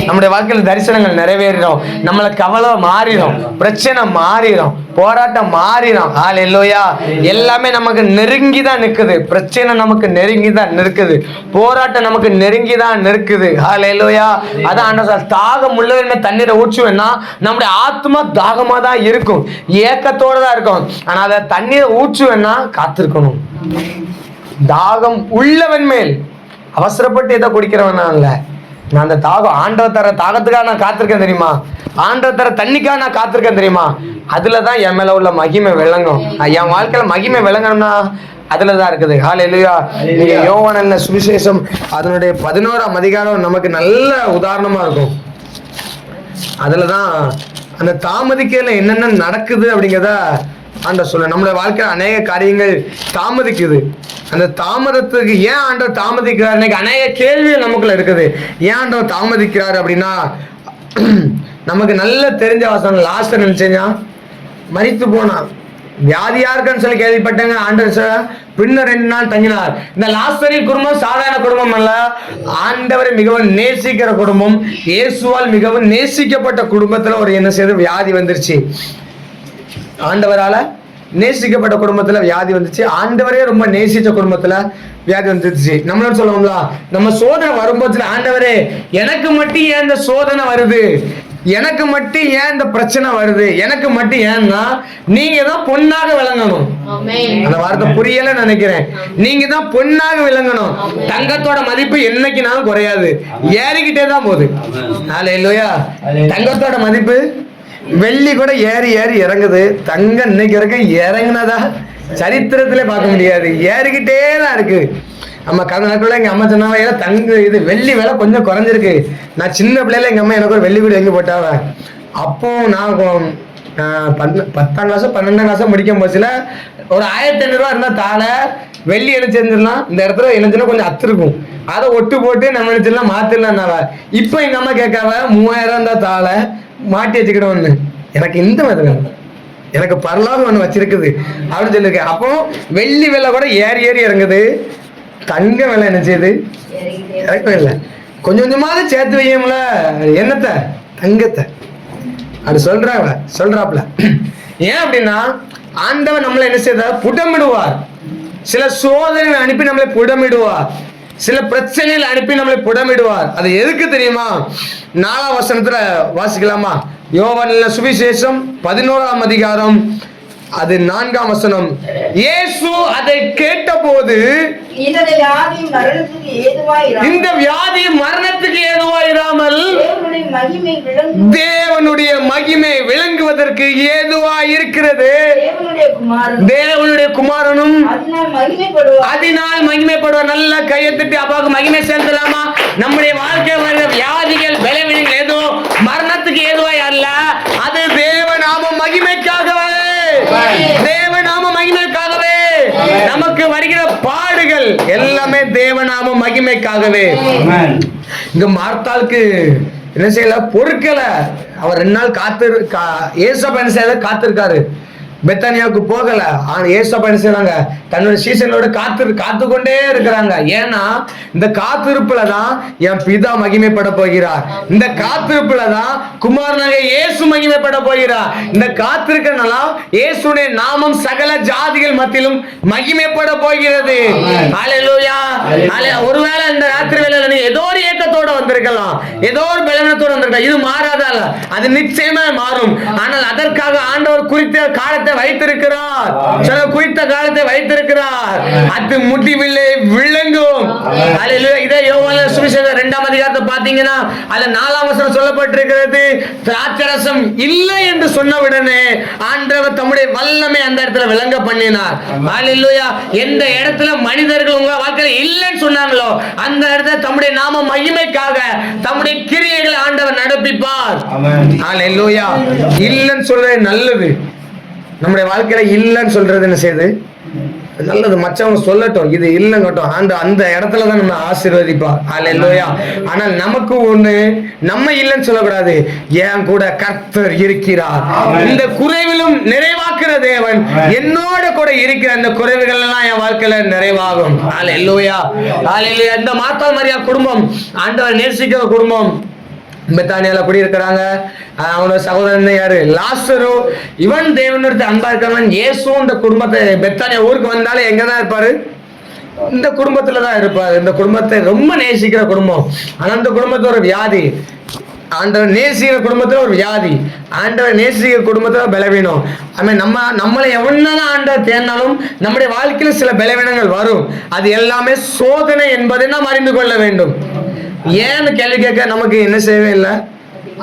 நம்முடைய வாழ்க்கையில தரிசனங்கள் நிறைவேறிடும். நம்மளை கவலை மாறிடும், பிரச்சனை மாறிடும், போராட்டம் மாறிடும். ஹல்லேலூயா. எல்லாமே நமக்கு நெருங்கி தான் நிற்குது. பிரச்சனை நமக்கு நெருங்கி தான் நிற்குது. போராட்டம் நமக்கு நெருங்கி தான் நிற்குது. ஹல்லேலூயா. அதான் ஆண்டவர் தாகம் உள்ளவன் தண்ணீரை ஊற்றுவேன்னா நம்முடைய ஆத்மா தாகமா தான் இருக்கும், ஏக்கத்தோட தான் இருக்கும். ஆனா அதை தண்ணீரை ஊற்றுவேன்னா காத்திருக்கணும். தாகம் உள்ளவன் மேல் அவசரப்பட்டு எதை குடிக்கிறவனா இல்ல. நான் அந்த தாகம் ஆண்டவர் தர தாகத்துக்காக நான் காத்திருக்கேன் தெரியுமா? ஆண்டவர் தர தண்ணிக்காக நான் காத்திருக்கேன் தெரியுமா? அதுலதான் என் மேல உள்ள மகிமை விளங்கும். என் வாழ்க்கையில மகிமை விளங்கணும்னா அதுலதான் இருக்குது. ஹல்லேலூயா. நீங்க யோவான் சுவிசேஷம் அதனுடைய 11ஆம் அதிகாரம் நமக்கு நல்ல உதாரணமா இருக்கும். அதுலதான் அந்த தாமதிக்கையில என்னென்ன நடக்குது அப்படிங்கிறத ஆண்டவர் சொல்ல. நம்மளுடைய வாழ்க்கையில் அநேக காரியங்கள் தாமதிக்குது. அந்த தாமதத்துக்கு ஏன் ஆண்டவர் தாமதிக்கிறார்? இன்னைக்கு அநேக கேள்விகள் நமக்குள்ள இருக்குது. ஏன் ஆண்டவர் தாமதிக்கிறார் அப்படின்னா, நமக்கு நல்ல தெரிஞ்ச வசனம் லாஸ்ட் நினைச்சீங்க மரித்து போனான், வியாதியா இருக்குன்னு சொல்லி கேள்விப்பட்டாங்க. ஆண்டவர் பின்ன 2 நாள் தங்கினார். இந்த லாசரின் குடும்பம் சாதாரண குடும்பம் அல்ல, ஆண்டவரை மிகவும் நேசிக்கிற குடும்பம். இயேசுவால் மிகவும் நேசிக்கப்பட்ட குடும்பத்துல ஒரு என்ன செய்து வியாதி வந்துருச்சு. ஆண்டவரால நேசிக்கப்பட்ட குடும்பத்துல வியாதி வந்துச்சு. ஆண்டவரே ரொம்ப நேசிச்ச குடும்பத்துல வியாதி வந்துருச்சு. நம்மளோட சொல்லுவோம்ல, நம்ம சோதனை வரும்போது ஆண்டவரே எனக்கு மட்டும் ஏன் இந்த சோதனை வருது, எனக்கு மட்டும் ஏன் இந்த பிரச்சனை வருது, எனக்கு மட்டும் ஏன்னா நீங்க தான் பொன்னாக விளங்கணும். அந்த வார்த்தை புரியல நினைக்கிறேன். நீங்க தான் பொன்னாக விளங்கணும். தங்கத்தோட மதிப்பு என்னைக்குனாலும் குறையாது, ஏறிக்கிட்டே தான் போகுது. ஹல்லேலூயா. தங்கத்தோட மதிப்பு வெள்ளி கூட ஏறி ஏறி இறங்குது. தங்கம் இன்னைக்கு வரைக்கும் இறங்குனதா சரித்திரத்திலே பார்க்க முடியாது, ஏறிக்கிட்டே தான் இருக்கு. நம்ம கடந்த நாட்கள் எங்க அம்மா சொன்னாங்க, தங்க இது வெள்ளி விலை கொஞ்சம் குறைஞ்சிருக்கு. நான் சின்ன பிள்ளைல எங்க அம்மா எனக்கு ஒரு வெள்ளி வீடு எங்க போட்டாவ. அப்போ நான் 10ஆம் கிளாஸ் 12ஆம் கிளாஸ் முடிக்கும் போச்சுல ஒரு 1500 ரூபா இருந்தா தாளை வெள்ளி இணைச்சிருந்துடலாம். இந்த இடத்துல இணைச்சுன்னா கொஞ்சம் அத்து இருக்கும், அதை ஒட்டு போட்டு நம்ம இணைச்சிடலாம் மாத்திரலாம். இப்போ எங்க அம்மா கேட்காவ 3000 இருந்தா தாளை மாட்டி வச்சுக்கிட்டோன்னு. எனக்கு இந்த மாதிரி எனக்கு பரலாக ஒன்று வச்சிருக்குது அப்படின்னு சொல்லியிருக்கேன். அப்போ வெள்ளி விலை கூட ஏறி ஏறி இறங்குது, தங்க விலை என்ன செய்யுது இறக்கவே இல்லை. கொஞ்சம் கொஞ்சமாவது சேர்த்து வையும்ல என்னத்தை, தங்கத்தை. அப்படி சொல்றாப்ல. ஏன் அப்படின்னா ஆண்டவன் நம்மளை என்ன செய்தார், புடமிடுவார். சில சோதனைகளை அனுப்பி நம்மளை புடமிடுவார், சில பிரச்சனைகள் அனுப்பி நம்மளை புடமிடுவார். அது எதுக்கு தெரியுமா? 4ஆம் வசனத்துல வாசிக்கலாமா? யோவான் சுவிசேஷம் 11ஆம் அதிகாரம் அது 4ஆம் வசனம். இயேசு அதை கேட்டபோது இந்த வியாதி மரணத்துக்கு ஏதுவாயிராமல் தேவனுடைய மகிமை விளங்குவதற்கு ஏதுவாய் இருக்கிறது. தேவனுடைய குமாரனும் அதனால் மகிமைப்படுவார். நல்ல கையெழுத்து அப்பாவுக்கு மகிமை சேர்ந்தலாமா? நம்முடைய வாழ்க்கை வருகிற வியாதிகள் பலவீனங்கள் ஏதோ மரணத்துக்கு ஏதுவாய் அல்ல, அது தேவநாம மகிமைக்காகவே, தேவநாம மகிமைக்காகவே. நமக்கு வருகிற பாடுகள் எல்லாமே தேவநாம மகிமைக்காகவே. இங்க மார்த்தாளுக்கு என்ன செய்யல, பொறுக்கல. அவர் 2 நாள் ஏசப்பா என்ன செய்யல, காத்திருக்காரு. பெத்தானியாவுக்கு போகல. ஆனா ஏசப்பா என்ன செய்றாங்க, தன்னோட சீசனோட காத்து கொண்டே இருக்கிறாங்க. ஏன்னா இந்த காத்திருப்புல தான் என் பிதா மகிமைப்பட போகிறார். இந்த காத்திருப்புல தான் குமாரனாக இயேசு மகிமைப்பட போகிறார். இந்த காத்திருக்கிறனால இயேசுடைய நாமம் சகல ஜாதிகள் மத்தியிலும் மகிமைப்பட போகிறது. ஹல்லேலூயா. ஒருவேளை இந்த ராத்திரி வேளையில நீ ஏதோ ஒரு ஏக்கத்தோட வந்திருக்கலாம், ஏதோ ஒரு பலவீனத்தோட வந்திருக்கலாம். இது மாறாதல்ல, அது நிச்சயமா மாறும். ஆனால் அதற்காக ஆண்டவர் குறித்த காலத்தை காலத்தை வைத்திருக்கிறார். சில குறித்த காலத்தை வைத்திருக்கிறார். அது முடிவிலே விளங்கும். ஹல்லேலூயா. இதே யோவான் சுவிசேஷம் 2ஆம் அதிகாரத்தை பாத்தீங்கன்னா அதுல 4ஆம் வசனம் சொல்லப்பட்டிருக்கிறது, திராட்சரசம் இல்லை என்று சொன்னவுடனே ஆண்டவர் தம்முடைய வல்லமை அந்த இடத்துல விளங்க பண்ணினார். ஹல்லேலூயா. எந்த இடத்துல மனிதர்கள் உங்க வாழ்க்கையில இல்லைன்னு சொன்னாங்களோ அந்த இடத்துல தம்முடைய நாம மகிமைக்காக தம்முடைய கிரியைகளை ஆண்டவர் நடப்பிப்பார். ஹல்லேலூயா. இல்லைன்னு சொல்றது நல்லது. நம்முடைய வாழ்க்கையில இல்லைன்னு சொல்றது என்ன செய்யுது? நல்லது. மற்றவங்க சொல்லட்டும், இது இல்லைங்கட்டும், அந்த இடத்துல தான் நம்ம ஆசீர்வதிப்பார். ஹல்லேலூயா. ஆனால் நமக்கு ஒண்ணு, நம்ம இல்லைன்னு சொல்லக்கூடாது. என் கூட கர்த்தர் இருக்கிறார், இந்த குறைவிலும் நிறைவாக்குற தேவன் என்னோட கூட இருக்கிற அந்த குறைவுகள் எல்லாம் என் வாழ்க்கையில நிறைவாகும். ஹல்லேலூயா. ஹல்லேலூயா. இந்த மார்த்தா மரியா குடும்பம் ஆண்டவர் நேசிக்கிற குடும்பம். பெத்தானியால குடி இருக்கிறாங்க. அவனோட சகோதரன் யாரு? லாசரு. இவன் தேவனுடைய அன்பா இருக்கிறவன். இயேசு இந்த குடும்பத்தை பெத்தானியா ஊருக்கு வந்தாலே எங்கதான் இருப்பாரு? இந்த குடும்பத்துலதான் இருப்பாரு. இந்த குடும்பத்தை ரொம்ப நேசிக்கிற குடும்பம். ஆனா அந்த குடும்பத்துல ஒரு வியாதி. ஆண்டவர் நேசிக்கிற குடும்பத்துல ஒரு வியாதி, ஆண்டவர் நேசிக்கிற குடும்பத்துல பலவீனம். நம்மளை எவ்வளவுதான் ஆண்டவர் தேர்னாலும் நம்முடைய வாழ்க்கையில சில பலவீனங்கள் வரும். அது எல்லாமே சோதனை என்பதை நாம் அறிந்து கொள்ள வேண்டும். ஏன்னு கேள்வி கேட்க நமக்கு என்ன செய்யவே இல்லை,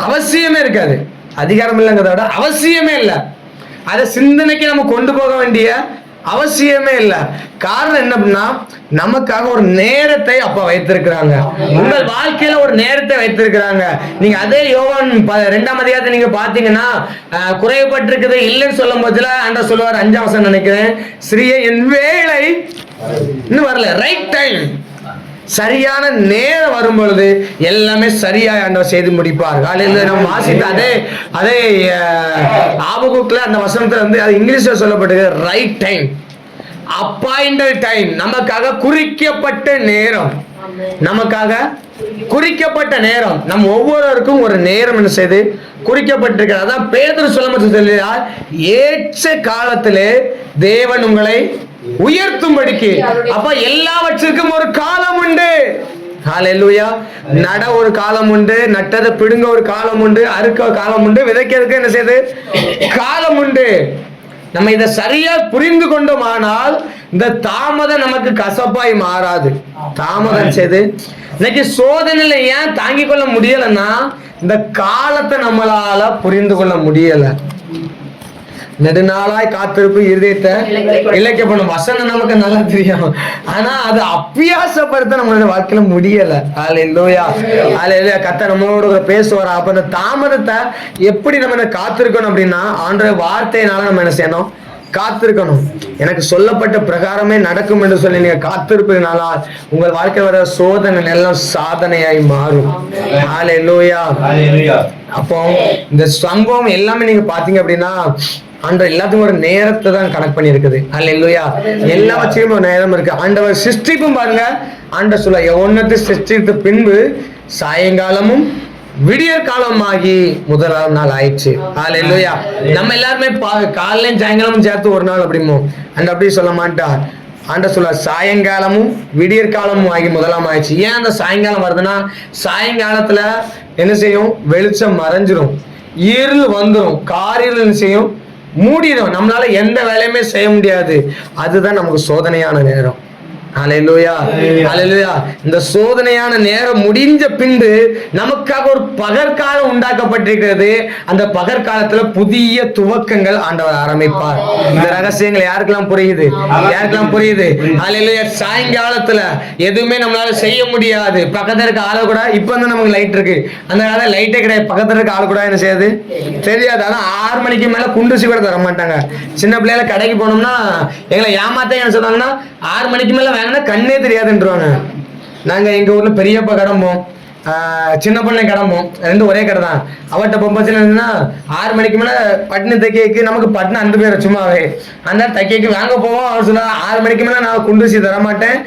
அவசியமே இருக்காது. அதிகாரம் இல்லைங்கிறத விட அவசியமே இல்லை. அதை சிந்தனைக்கு நம்ம கொண்டு போக வேண்டிய அவசியமே இல்லை. காரணம் என்ன அப்படின்னா, நமக்காக ஒரு நேரத்தை அப்ப வைத்திருக்கிறாங்க. உங்கள் வாழ்க்கையில ஒரு நேரத்தை வைத்திருக்கிறாங்க. நீங்க அதே யோவான் 2ஆம் அதிகாரத்தை நீங்க பாத்தீங்கன்னா குறைபட்டிருக்குது இல்லைன்னு சொல்லும் போதுல ஆண்டவர் சொல்லுவார், 5ஆம் வசனம் நினைக்கிறேன், ஸ்ரீயே என் வேலை இன்னும் வரல, ரைட் டைம், சரியான நேரம் வரும் பொழுது எல்லாமே சரியாய் ஆண்டவர் செய்து முடிப்பார். காலையில் நம்ம வாசித்த அதே ஆபகுக்ல அந்த வசனத்துல வந்து அது இங்கிலீஷ்ல சொல்லப்பட்டது, ரைட் டைம், அப்பாயிண்டட் டைம், நமக்காக குறிக்கப்பட்ட நேரம், நமக்காக குறிக்கப்பட்ட நேரம். நம் ஒவ்வொருவருக்கும் ஒரு நேரம் என்ன செய்து குறிக்கப்பட்டிருக்கிறது. அதான் பேதுரு சொல்லுகிறார், ஏற்ற காலத்திலே தேவன் உங்களை உயர்த்தும்படிக்கு. அப்ப எல்லாவற்றுக்கும் ஒரு காலம் உண்டு. ஹல்லேலூயா. நட ஒரு காலம் உண்டு, நட்டதை பிடுங்க ஒரு காலம் உண்டு, அறுக்க காலம் உண்டு, விதைக்கிறதுக்கு என்ன செய்யுது காலம் உண்டு. நம்ம இதை சரியா புரிந்து கொண்டோமானால் இந்த தாமதம் நமக்கு கசப்பாய் மாறாது. தாமதம் செய்து இன்னைக்கு சோதனையில ஏன் தாங்கிக் கொள்ள முடியலன்னா, இந்த காலத்தை நம்மளால புரிந்து கொள்ள முடியல. நெடுநாளாய் காத்திருப்பு இருதயத்தை இலக்கியப்படும் வசனம் நமக்கு நல்லா தெரியும். ஆனா அது அபியாசப்படுத்த நம்மளுடைய வாழ்க்கையில முடியல. ஹல்லேலூயா. ஹல்லேலூயா. கர்த்தர் நம்மளோட பேசுவாரா. அப்ப அந்த தாமதத்தை எப்படி நம்ம காத்திருக்கணும் அப்படின்னா, ஆண்டவருடைய வார்த்தையினால நம்ம என்ன செய்யணும், காத்திருக்கணும். எனக்கு சொல்லப்பட்ட பிரகாரமே நடக்கும் என்று சொல்லி நீங்க காத்திருப்பதனால உங்கள் வாழ்க்கையில் வர சோதனை எல்லாம் சாதனையாய் மாறும். ஹல்லேலூயா. அப்போ இந்த சம்பவம் எல்லாமே நீங்க பாத்தீங்க அப்படின்னா, ஆண்டவர் எல்லாத்துக்கும் ஒரு நேரத்தை தான் கனெக்ட் பண்ணி இருக்குது. ஹல்லேலூயா. எல்லா வச்சுக்கும் ஒரு நேரம் இருக்கு. ஆண்டவர் சிருஷ்டிப்பும் பாருங்க, ஆண்டவர் சொல்ல ஒன்னத்தை சிருஷ்டித்த பின்பு சாயங்காலமும் விடியற் காலமாகி 1ஆம் நாள் ஆயிடுச்சு. ஹல்லேலூயா. நம்ம எல்லாருமே காலையும் சாயங்காலமும் சேர்த்து ஒரு நாள் அப்படிமோ, அந்த அப்படி சொல்ல மாட்டார். ஆண்ட சொல்ல சாயங்காலமும் விடியற் காலமும் ஆகி 1ஆம் ஆயிடுச்சு. ஏன் அந்த சாயங்காலம் வருதுன்னா, சாயங்காலத்துல என்ன செய்யும், வெளிச்சம் மறைஞ்சிரும், இருள் வந்துடும், காரில் என்ன செய்யும், மூடிடும், நம்மளால எந்த வேலையுமே செய்ய முடியாது. அதுதான் நமக்கு சோதனையான நேரம். ஹல்லேலூயா. ஹல்லேலூயா. இந்த சோதனையான நேரம் முடிஞ்ச பின்பு நமக்காக ஒரு பகற்காலம் உண்டாக்கப்பட்டிருக்கிறது. அந்த பகற்காலத்துல புதிய துவக்கங்கள் ஆண்டவர் ஆரம்பிப்பார். இந்த ரகசியங்கள் யாருக்கெல்லாம் புரியுது? யாருக்கெல்லாம் புரியுது? ஹல்லேலூயா. சாயங்காலத்துல எதுவுமே நம்மளால செய்ய முடியாது. பக்கத்துல இருக்க ஆளு கூட, இப்ப வந்து நமக்கு லைட் இருக்கு, அந்த காலத்துல லைட்டே கிடையாது, பக்கத்துல இருக்க ஆளு கூட என்ன செய்யாது தெரியாது. ஆனா 6 மணிக்கு மேல குண்டூசி கூட தர மாட்டாங்க. சின்ன பிள்ளைல கடைக்கு போனோம்னா எங்களை ஏமாத்த என்ன சொன்னாங்கன்னா, 6 மணிக்கு மேல கண்ணே தெரியாதுன்றாங்க. நாங்க எங்க ஊர்ல பெரியப்பா கடம்போம், சின்ன பண்ணை கடம்போம், ரெண்டும் ஒரே கடை தான். அவட்ட பொம்பச்சுன்னா 6 மணிக்கு மேல பட்டினி தைக்கைக்கு நமக்கு பட்டினம் அந்த பேர் சும்மாவே அந்த தைக்கைக்கு வாங்க போவோம். அவர் சொன்னா 6 மணிக்கு மேல நான் குண்டூசி தர மாட்டேன்.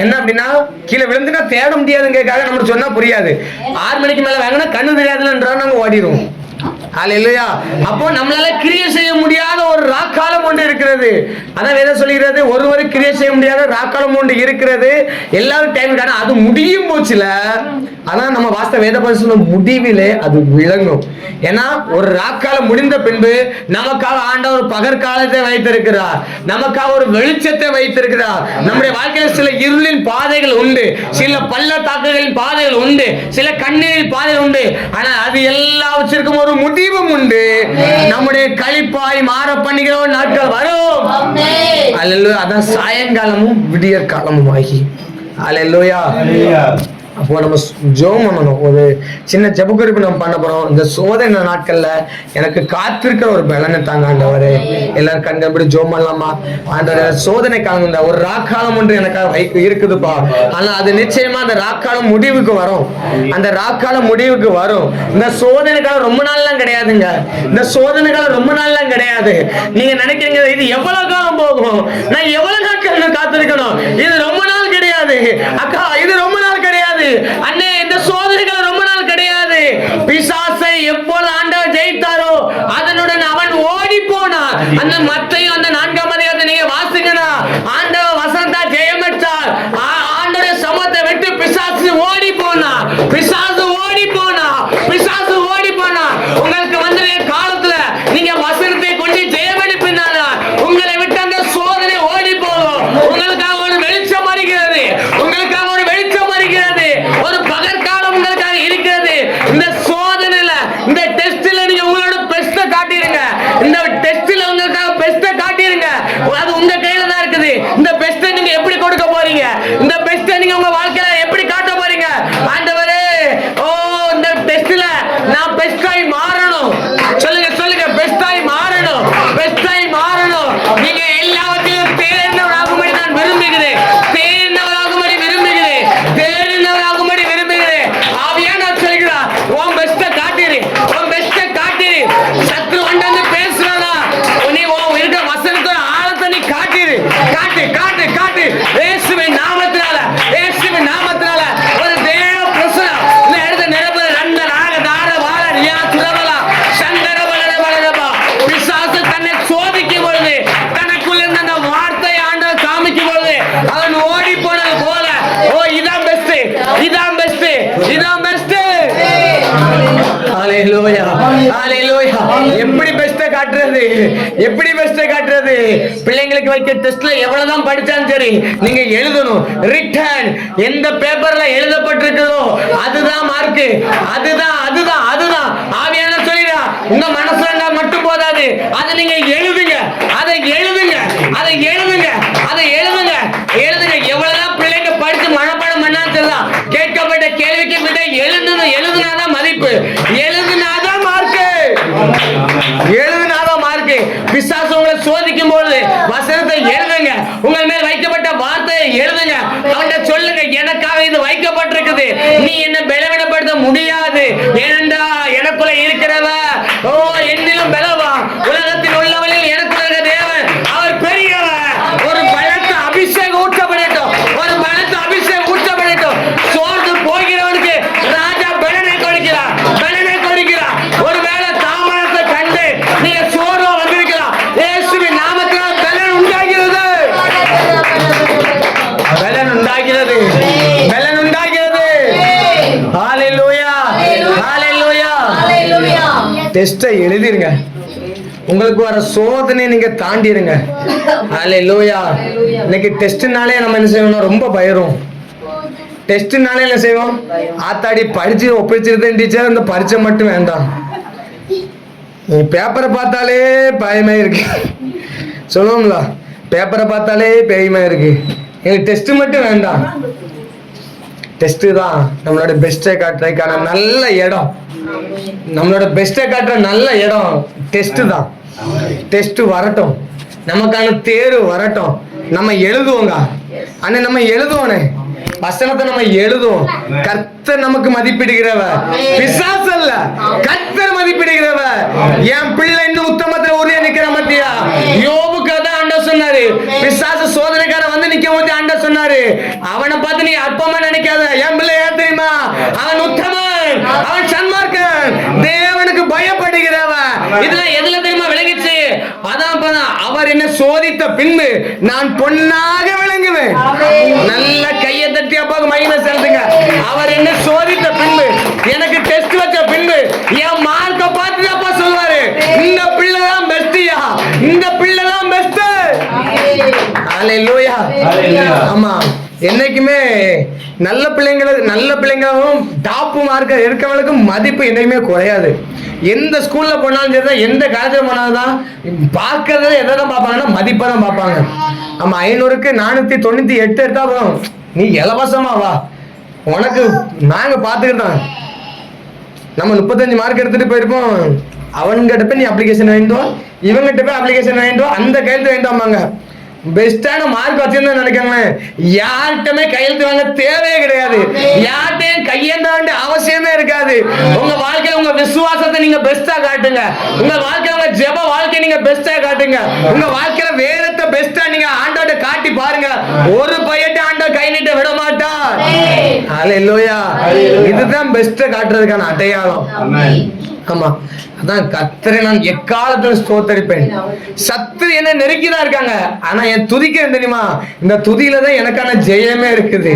என்ன அப்படின்னா, கீழே விழுந்துனா தேட முடியாதுங்கிறதுக்காக நம்ம சொன்னா புரியாது. 6 மணிக்கு மேல வாங்கினா கண்ணு தெரியாதுன்றா நாங்க ஓடிடுவோம். ஹல்லேலூயா. அப்போ நம்மளால கிரியை செய்ய முடியாத ஒரு ராக்காலம் ஒன்று இருக்கிறது. அதான் வேதம் சொல்லுகிறது, ஒருவரு கிரியை செய்ய முடியாத ராக்காலம் ஒன்று இருக்கிறது. எல்லாரும் டைம், அது முடியும் போச்சுல ஆனா நம்ம வாஸ்த வேத பரிசுல முடிவிலே அது விளங்கும். ஏன்னா ஒரு ராக்காலம் முடிந்த பின்பு நமக்காக ஆண்டவர் ஒரு பகற்காலத்தை வைத்திருக்கிறார், நமக்காக ஒரு வெளிச்சத்தை வைத்திருக்கிறார். நம்முடைய வாழ்க்கையில சில இருளின் பாதைகள் உண்டு, சில பள்ளத்தாக்குகளின் பாதைகள் உண்டு, சில கண்ணீரின் பாதைகள் உண்டு. ஆனா அது எல்லாவற்றிற்கும் ஒரு முடிவும் உண்டு. நம்முடைய களிப்பாய் மாற பண்ணுகிற ஒரு நாட்கள் வரும். அல்லேலூயா. அதான் சாயங்காலமும் விடியற் காலமும் ஆகி. அல்லேலூயா. அப்போ நம்ம ஜெபம் பண்ணணும். ஒரு சின்ன ஜெபக்குறிப்பு நம்ம பண்ண போறோம். இந்த சோதனை நாட்கள்ல எனக்கு காத்திருக்கிற ஒரு பலனை தாங்க ஆண்டவரே. எல்லாரும் கண்டபடி ஜெபம் பண்ணலாமா? ஆண்டவரே, சோதனை காலம் ஒரு ராக்காலம் ஒன்று எனக்கு இருக்குதுப்பா. ஆனா அது நிச்சயமா அந்த ராக்காலம் முடிவுக்கு வரும். அந்த ராக்காலம் முடிவுக்கு வரும். இந்த சோதனை காலம் ரொம்ப நாள்லாம் கிடையாதுங்க. இந்த சோதனை காலம் ரொம்ப நாள்லாம் கிடையாது. நீங்க நினைக்கிறீங்க இது எவ்வளவு காலம் போகும், நான் எவ்வளவு நாட்கள் காத்திருக்கணும், இது ரொம்ப நாள் கிடையாது அக்கா, இது ரொம்ப நாள் கிடையாது அண்ணே. இந்த சோதனைகள் ரொம்ப நாள் கிடையாது. பிசாசை எப்போது ஆண்டவர் ஜெயித்தாரோ அதனுடன் அவன் ஓடி போனான். அந்த மத்தேயு அந்த 4ஆம் அதிகாரத்தை நீங்க வாசிங்கன்னா ஆண்டவர் வசந்தா ஜெயமெடுத்தார். ஆண்டவருடைய சமத்தை விட்டு பிசாசு ஓடி போனா, பிசாசு ஓடி போனா, பிசாசு ஓடி போனா. உங்களுக்கு வந்து காலத்துல நீங்க வசனத்தை கொண்டு ஜெயமெடுப்பினால உங்களை விட்டு அந்த சோதனை ஓடி போகும். உங்களுக்காக ஒரு வெளிச்சம் வருகிறது, உங்களுக்காக ஒரு வெளிச்சம் வருகிறது, ஒரு பகற்காலம் உங்களுக்காக இருக்கிறது. இந்த சோதனையில, இந்த டெஸ்ட்ல நீங்க உங்களோட பெஸ்ட காட்டிருங்க. இந்த டெஸ்ட்ல உங்களுக்காக பெஸ்ட காட்டிருங்க. அது உங்க கையில தான் இருக்குது. இந்த பெஸ்ட நீங்க எப்படி கொடுக்க போறீங்க? இந்த பெஸ்ட நீங்க உங்க வாழ்க்கையில எப்படி காட்ட போறீங்க? ஆண்டவரே, ஓ இந்த டெஸ்ட்ல நான் பெஸ்டாய் மாறணும். சொல்லுங்க சொல்லுங்க, பெஸ்டாய் மாறணும், பெஸ்டாய் மாறணும். நீங்க எல்லாவற்றையும் தேர்ந்தவராகும்படி நான் விரும்புகிறேன், தேர்ந்தவராகும்படி விரும்புகிறேன், தேர்ந்தவராகும்படி விரும்புகிறேன். ஆவியானவர் சொல்கிறார், உன் பெஸ்ட காட்டிரு, உன் பெஸ்ட காட்டிரு. சத்ரு வந்து பேசுறானா, நீ உன் இருக்கிற வசனத்தோட ஆழத்தை நீ காட்டிரு, காட்டு காட்டு காட்டு. இயேசுவின் நாமத்தினால, இயேசுவின் நாமத்தினால ஒரு தேவ பிரசனம் இந்த இடத்தை நிரப்புற ரந்த நாக தார வாழ ரியா துரவலா சந்தர வளர வளரபா. பிசாசு தன்னை சோதிக்கும் பொழுது, தனக்குள்ள இருந்த அந்த வார்த்தையை ஆண்டவர் காமிக்கும் பொழுது அவன் ஓடி போனது போல, ஓ இதான் பெஸ்ட், இதான் பெஸ்ட், இதான் பெஸ்ட். ஹalleluya, ஹalleluya. எப்படி பெஸ்ட காட்டுறது, எப்படி பெஸ்ட காட்டுறது? பிள்ளைங்களுக்கு வைக்க டெஸ்ட்ல எவ்வளவுதான் படிச்சாலும் சரி நீங்க எழுதணும். ரிட்டன் எந்த பேப்பர்ல எழுதப்பட்டிருக்கிறதோ அதுதான் மார்க், அதுதான் அதுதான் அதுதான். ஆவியான சொல்லிடா, உங்க மனசுல மட்டும் போதாது, அதை நீங்க எழுதுங்க, அதை எழுதுங்க, அதை எழுதுங்க, அதை எழுதுங்க, எழுதுங்க. எவ்வளவுதான் பிள்ளைங்க படிச்சு மனப்பாடம் பண்ணாலும் சரிதான், கேட்கப்பட்ட கேள்விக்கு விட எழுதுனாதான் மதிப்பு, எழுதுனாதான் மார்க், எழுதுனாதான் மார்க். பிசாசு உங்களை சோதிக்கும் பொழுது வசனத்தை எழுதுங்க, உங்கள் மேல் வைக்கப்பட்ட வார்த்தையை எழுதுங்க. அவன்கிட்ட சொல்லுங்க, எனக்காக இது வைக்கப்பட்டிருக்குது, நீ என்ன பலவீனப்படுத்த முடியாது. ஏனென்றா எனக்குள்ள இருக்கிறவ ஓ என்னிலும் பலவா, உலகத்தில் உள்ளவளில் எனக்குள்ள இருக்கிற தேவன் அவர் பெரியவர். ஒரு பலத்த அபிஷேகம் ஊற்றப்படட்டும், ஒரு பலத்த அபிஷேகம் ஊற்றப்படட்டும். சோர்ந்து போகிறவனுக்கு ராஜா பலனை கொடுக்கிறார், பலனை கொடுக்கிறார். ஒருவேளை தாமரத்தை கண்டு நீங்க சோர்வா வந்திருக்கலாம், இயேசுவின் நாமத்தினால் பலன் உண்டாகிறது, பலன் உண்டாகிறது, பலன் உண்டாகிறது. ஹalleluya, ஹalleluya. டெஸ்டை எழுதிருங்க, உங்களுக்கு வர சோதனை நீங்க தாண்டிடுங்க. ஹalleluya. இன்னைக்கு டெஸ்ட்னாலே நம்ம என்ன செய்வோம், ரொம்ப பயரும். டெஸ்ட்னாலே என்ன செய்வோம், ஆத்தாடி படிச்சு ஒப்பிச்சிருந்தேன் டீச்சர், இந்த பரீட்சை மட்டும் வேண்டாம். பேப்பரை பார்த்தாலே பயமா இருக்கு சொல்லுவோம்ல, பேப்பரை பார்த்தாலே பயமா இருக்கு, எனக்கு டெஸ்ட் மட்டும் வேண்டாம். டெஸ்ட் தான் நம்மளோட பெஸ்ட்டை காட்டுறதுக்கான நல்ல இடம், நம்மளோட பெஸ்ட்டை காட்டுற நல்ல இடம் டெஸ்ட் தான். டெஸ்ட் வரட்டும், நமக்கான தேர்வு வரட்டும், நம்ம எழுதுவோங்க அண்ணே, நம்ம எழுதுவோனே வசனத்தை நம்ம எழுதுவோம். கர்த்தர் நமக்கு மதிப்பிடுகிறவ, பிசாசு அல்ல, கர்த்தர் மதிப்பிடுகிறவ. என் பிள்ளை இன்னும் உத்தமத்துல உறுதியா நிக்கிற மத்தியா. யோபுக்கு தான் ஆண்டவர் சொன்னாரு, பிசாசு சோதனைக்கார வந்து நிக்கும் போது ஆண்டவர் சொன்னாரு, அவனை பார்த்து நீ அற்பமா நினைக்காத, என் பிள்ளை ஏன் தெரியுமா, அவன் உத்தமன், அவன் சன்மார்க்கன், தேவனுக்கு பயப்படுகிறவ. இதுல எதுல தெரியுமா விளங்கிச்சு, அதான் அவர் என்ன சோதித்த பின்பு நான் பொன்னாக விளங்குவேன். நல்ல கையை தட்டி அப்பாவுக்கு மகிமை செலுத்துங்க. அவர் என்ன சோதித்த எனக்கு டெஸ்ட் வச்ச பின்பு என் மார்க்க பார்த்துதாப்பா சொல்லுவாரு, இந்த பிள்ளை தான் பெஸ்டியா, இந்த பிள்ளை தான் பெஸ்ட். ஹalleluya. ஆமா, என்னைக்குமே நல்ல பிள்ளைங்களும் டாப் மார்க் இருக்கவங்களுக்கு மதிப்பு என்னைக்குமே குறையாது. எந்த ஸ்கூல்ல போனாலும் சரிதான், எந்த காலேஜில் போனாலும் தான் பார்க்கறத எதை தான் பார்ப்பாங்கன்னா மதிப்பை தான் பார்ப்பாங்க. ஆமா, 500க்கு 498 எடுத்தா போதும், நீ இலவசமா வா, உனக்கு நாங்க பார்த்துக்கிட்டோம். நம்ம 35 மார்க் எடுத்துட்டு போயிருப்போம், அவன்கிட்ட போய் நீ அப்ளிகேஷன் வாங்கிட்டு வா, இவங்கிட்ட போய் அப்ளிகேஷன் வாங்கிட்டு வா, அந்த கையெழுத்து வாங்கிட்டு வாங்க. பெஸ்டான மார்க் வச்சிருந்தா நினைக்காங்க, யார்கிட்டமே கையெழுத்து வாங்க தேவையே கிடையாது, யார்கிட்டையும் கையேந்த வேண்டிய அவசியமே இருக்காது. உங்க வாழ்க்கையில உங்க விசுவாசத்தை நீங்க பெஸ்டா காட்டுங்க, உங்க வாழ்க்கையில உங்க ஜெப வாழ்க்கையை நீங்க பெஸ்டா காட்டுங்க, உங்க வாழ்க்கையில வேதத்தை பெஸ்டா நீங்க ஆண்டவர்ட்ட காட்டி பாருங்க. ஒரு பையன் ஆண்டவர் கை நீட்ட விட மாட்டார். ஹalleluya. இதுதான் பெஸ்டா காட்டுறதுக்கான அடையாளம். ஆமா, அதான் கர்த்தரை நான் எக்காலத்தில் ஸ்தோத்தரிப்பேன். சத்துரு என்ன நெருக்கிதான் இருக்காங்க, ஆனா என் துதிக்கிறேன் தெரியுமா, இந்த துதியில தான் எனக்கான ஜெயமே இருக்குது.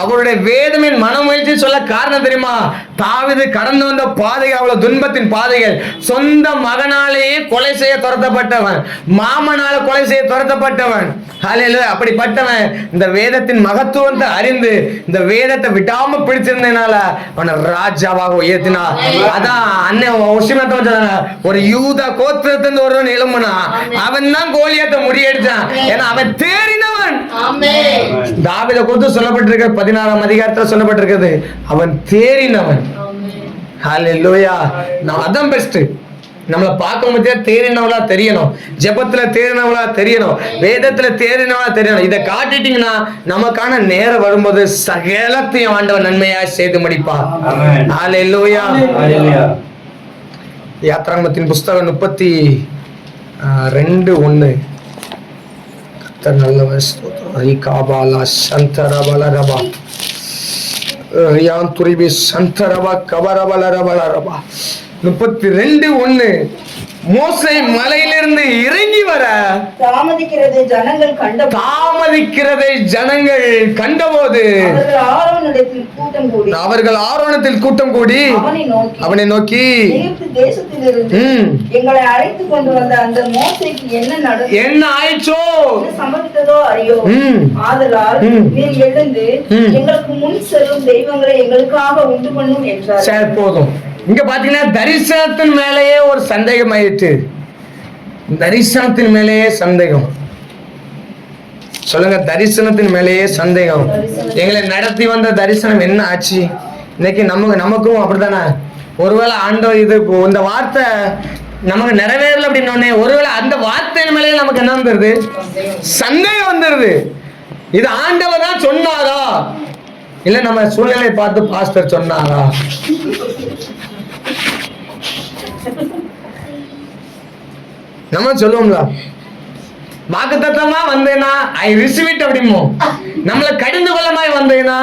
அவருடைய வேதம் என் மனமுயற்சி சொல்ல காரணம் தெரியுமா, தாவீது கடந்து வந்த பாதைகள் அவ்வளவு துன்பத்தின் பாதைகள். சொந்த மகனாலேயே கொலை செய்ய துரத்தப்பட்டவன், மாமனால கொலை செய்ய துரத்தப்பட்டவன். ஹalleluya. அப்படிப்பட்டவன் இந்த வேதத்தின் மகத்துவத்தை அறிந்து இந்த வேதத்தை விடாம பிடிச்சிருந்தனால அவனை ராஜாவாக உயர்த்தினார். அதான் அண்ணன் ஒரு யூதா கோத்திரத்திலிருந்து ஒருவன் எழும்புனா, அவன் தான் கோலியாத்தை முறியடிச்சான். ஏன்னா அவன் தேறினவன். தாவீதை குறித்து சொல்லப்பட்டிருக்க 16ஆம் அதிகாரத்துல சொல்லப்பட்டிருக்கிறது, அவன் தேறினவன். ஹalleluya. அதான் பெஸ்ட். நம்மளை பார்க்க முடியாது, தேறினவளா தெரியணும், ஜெபத்துல தேறினவளா தெரியணும், வேதத்துல தேறினவளா தெரியணும். இதை காட்டிட்டீங்கன்னா நமக்கான நேரம் வரும்போது சகலத்தையும் ஆண்டவர் நன்மையா செய்து முடிப்பார். ஹalleluya. யாத்ராகமத்தின் புஸ்தகம் 32:1. கர்த்தர் நல்லவர். ஐகாபாலா சந்தரபலரபா ரியான் துரிபி சந்தரபா கபரபலரபலரபா 32:1. மோசே மலையிலிருந்து இறங்கி வர தாமதிக்கிறதை ஜனங்கள் கண்டபோது அவர்கள் ஆரோனத்தில் கூட்டம் கூடி அவனை நோக்கி, எங்களை அழைத்து கொண்டு வந்த அந்த மோசேக்கு என்ன ஆயிச்சோ சம்பவித்ததோ அறியோ, ஆதலால் நீர் எழுந்து எங்களுக்கு முன் செல்லும் தெய்வங்களை எங்களுக்காக உண்டு பண்ணும் என்றார். சரி, போதும். இங்க பாத்தீங்கன்னா தரிசனத்தின் மேலேயே ஒரு சந்தேகம் ஆயிடுச்சு. தரிசனத்தின் மேலேயே சந்தேகம். சொல்லுங்க, தரிசனத்தின் மேலேயே சந்தேகம். எங்களை நடத்தி வந்த தரிசனம் என்ன ஆச்சு? இன்னைக்கு நமக்கும் அப்படித்தானே. ஒருவேளை ஆண்டவர் இது இந்த வார்த்தை நமக்கு நிறைவேறல அப்படின்னோடனே ஒருவேளை அந்த வார்த்தையின் மேலேயே நமக்கு என்ன வந்துருது? சந்தேகம் வந்துருது. இது ஆண்டவர் தான் சொன்னாரா, இல்ல நம்ம சூழ்நிலை பார்த்து பாஸ்டர் சொன்னாரா? நம்ம சொல்லுவோம்ல, வாக்குத்தத்தமா வந்தேனா ஐ ரிசீவ் இட் அப்படிமோ. நம்மள கடிந்து கொள்ளமாய் வந்தேனா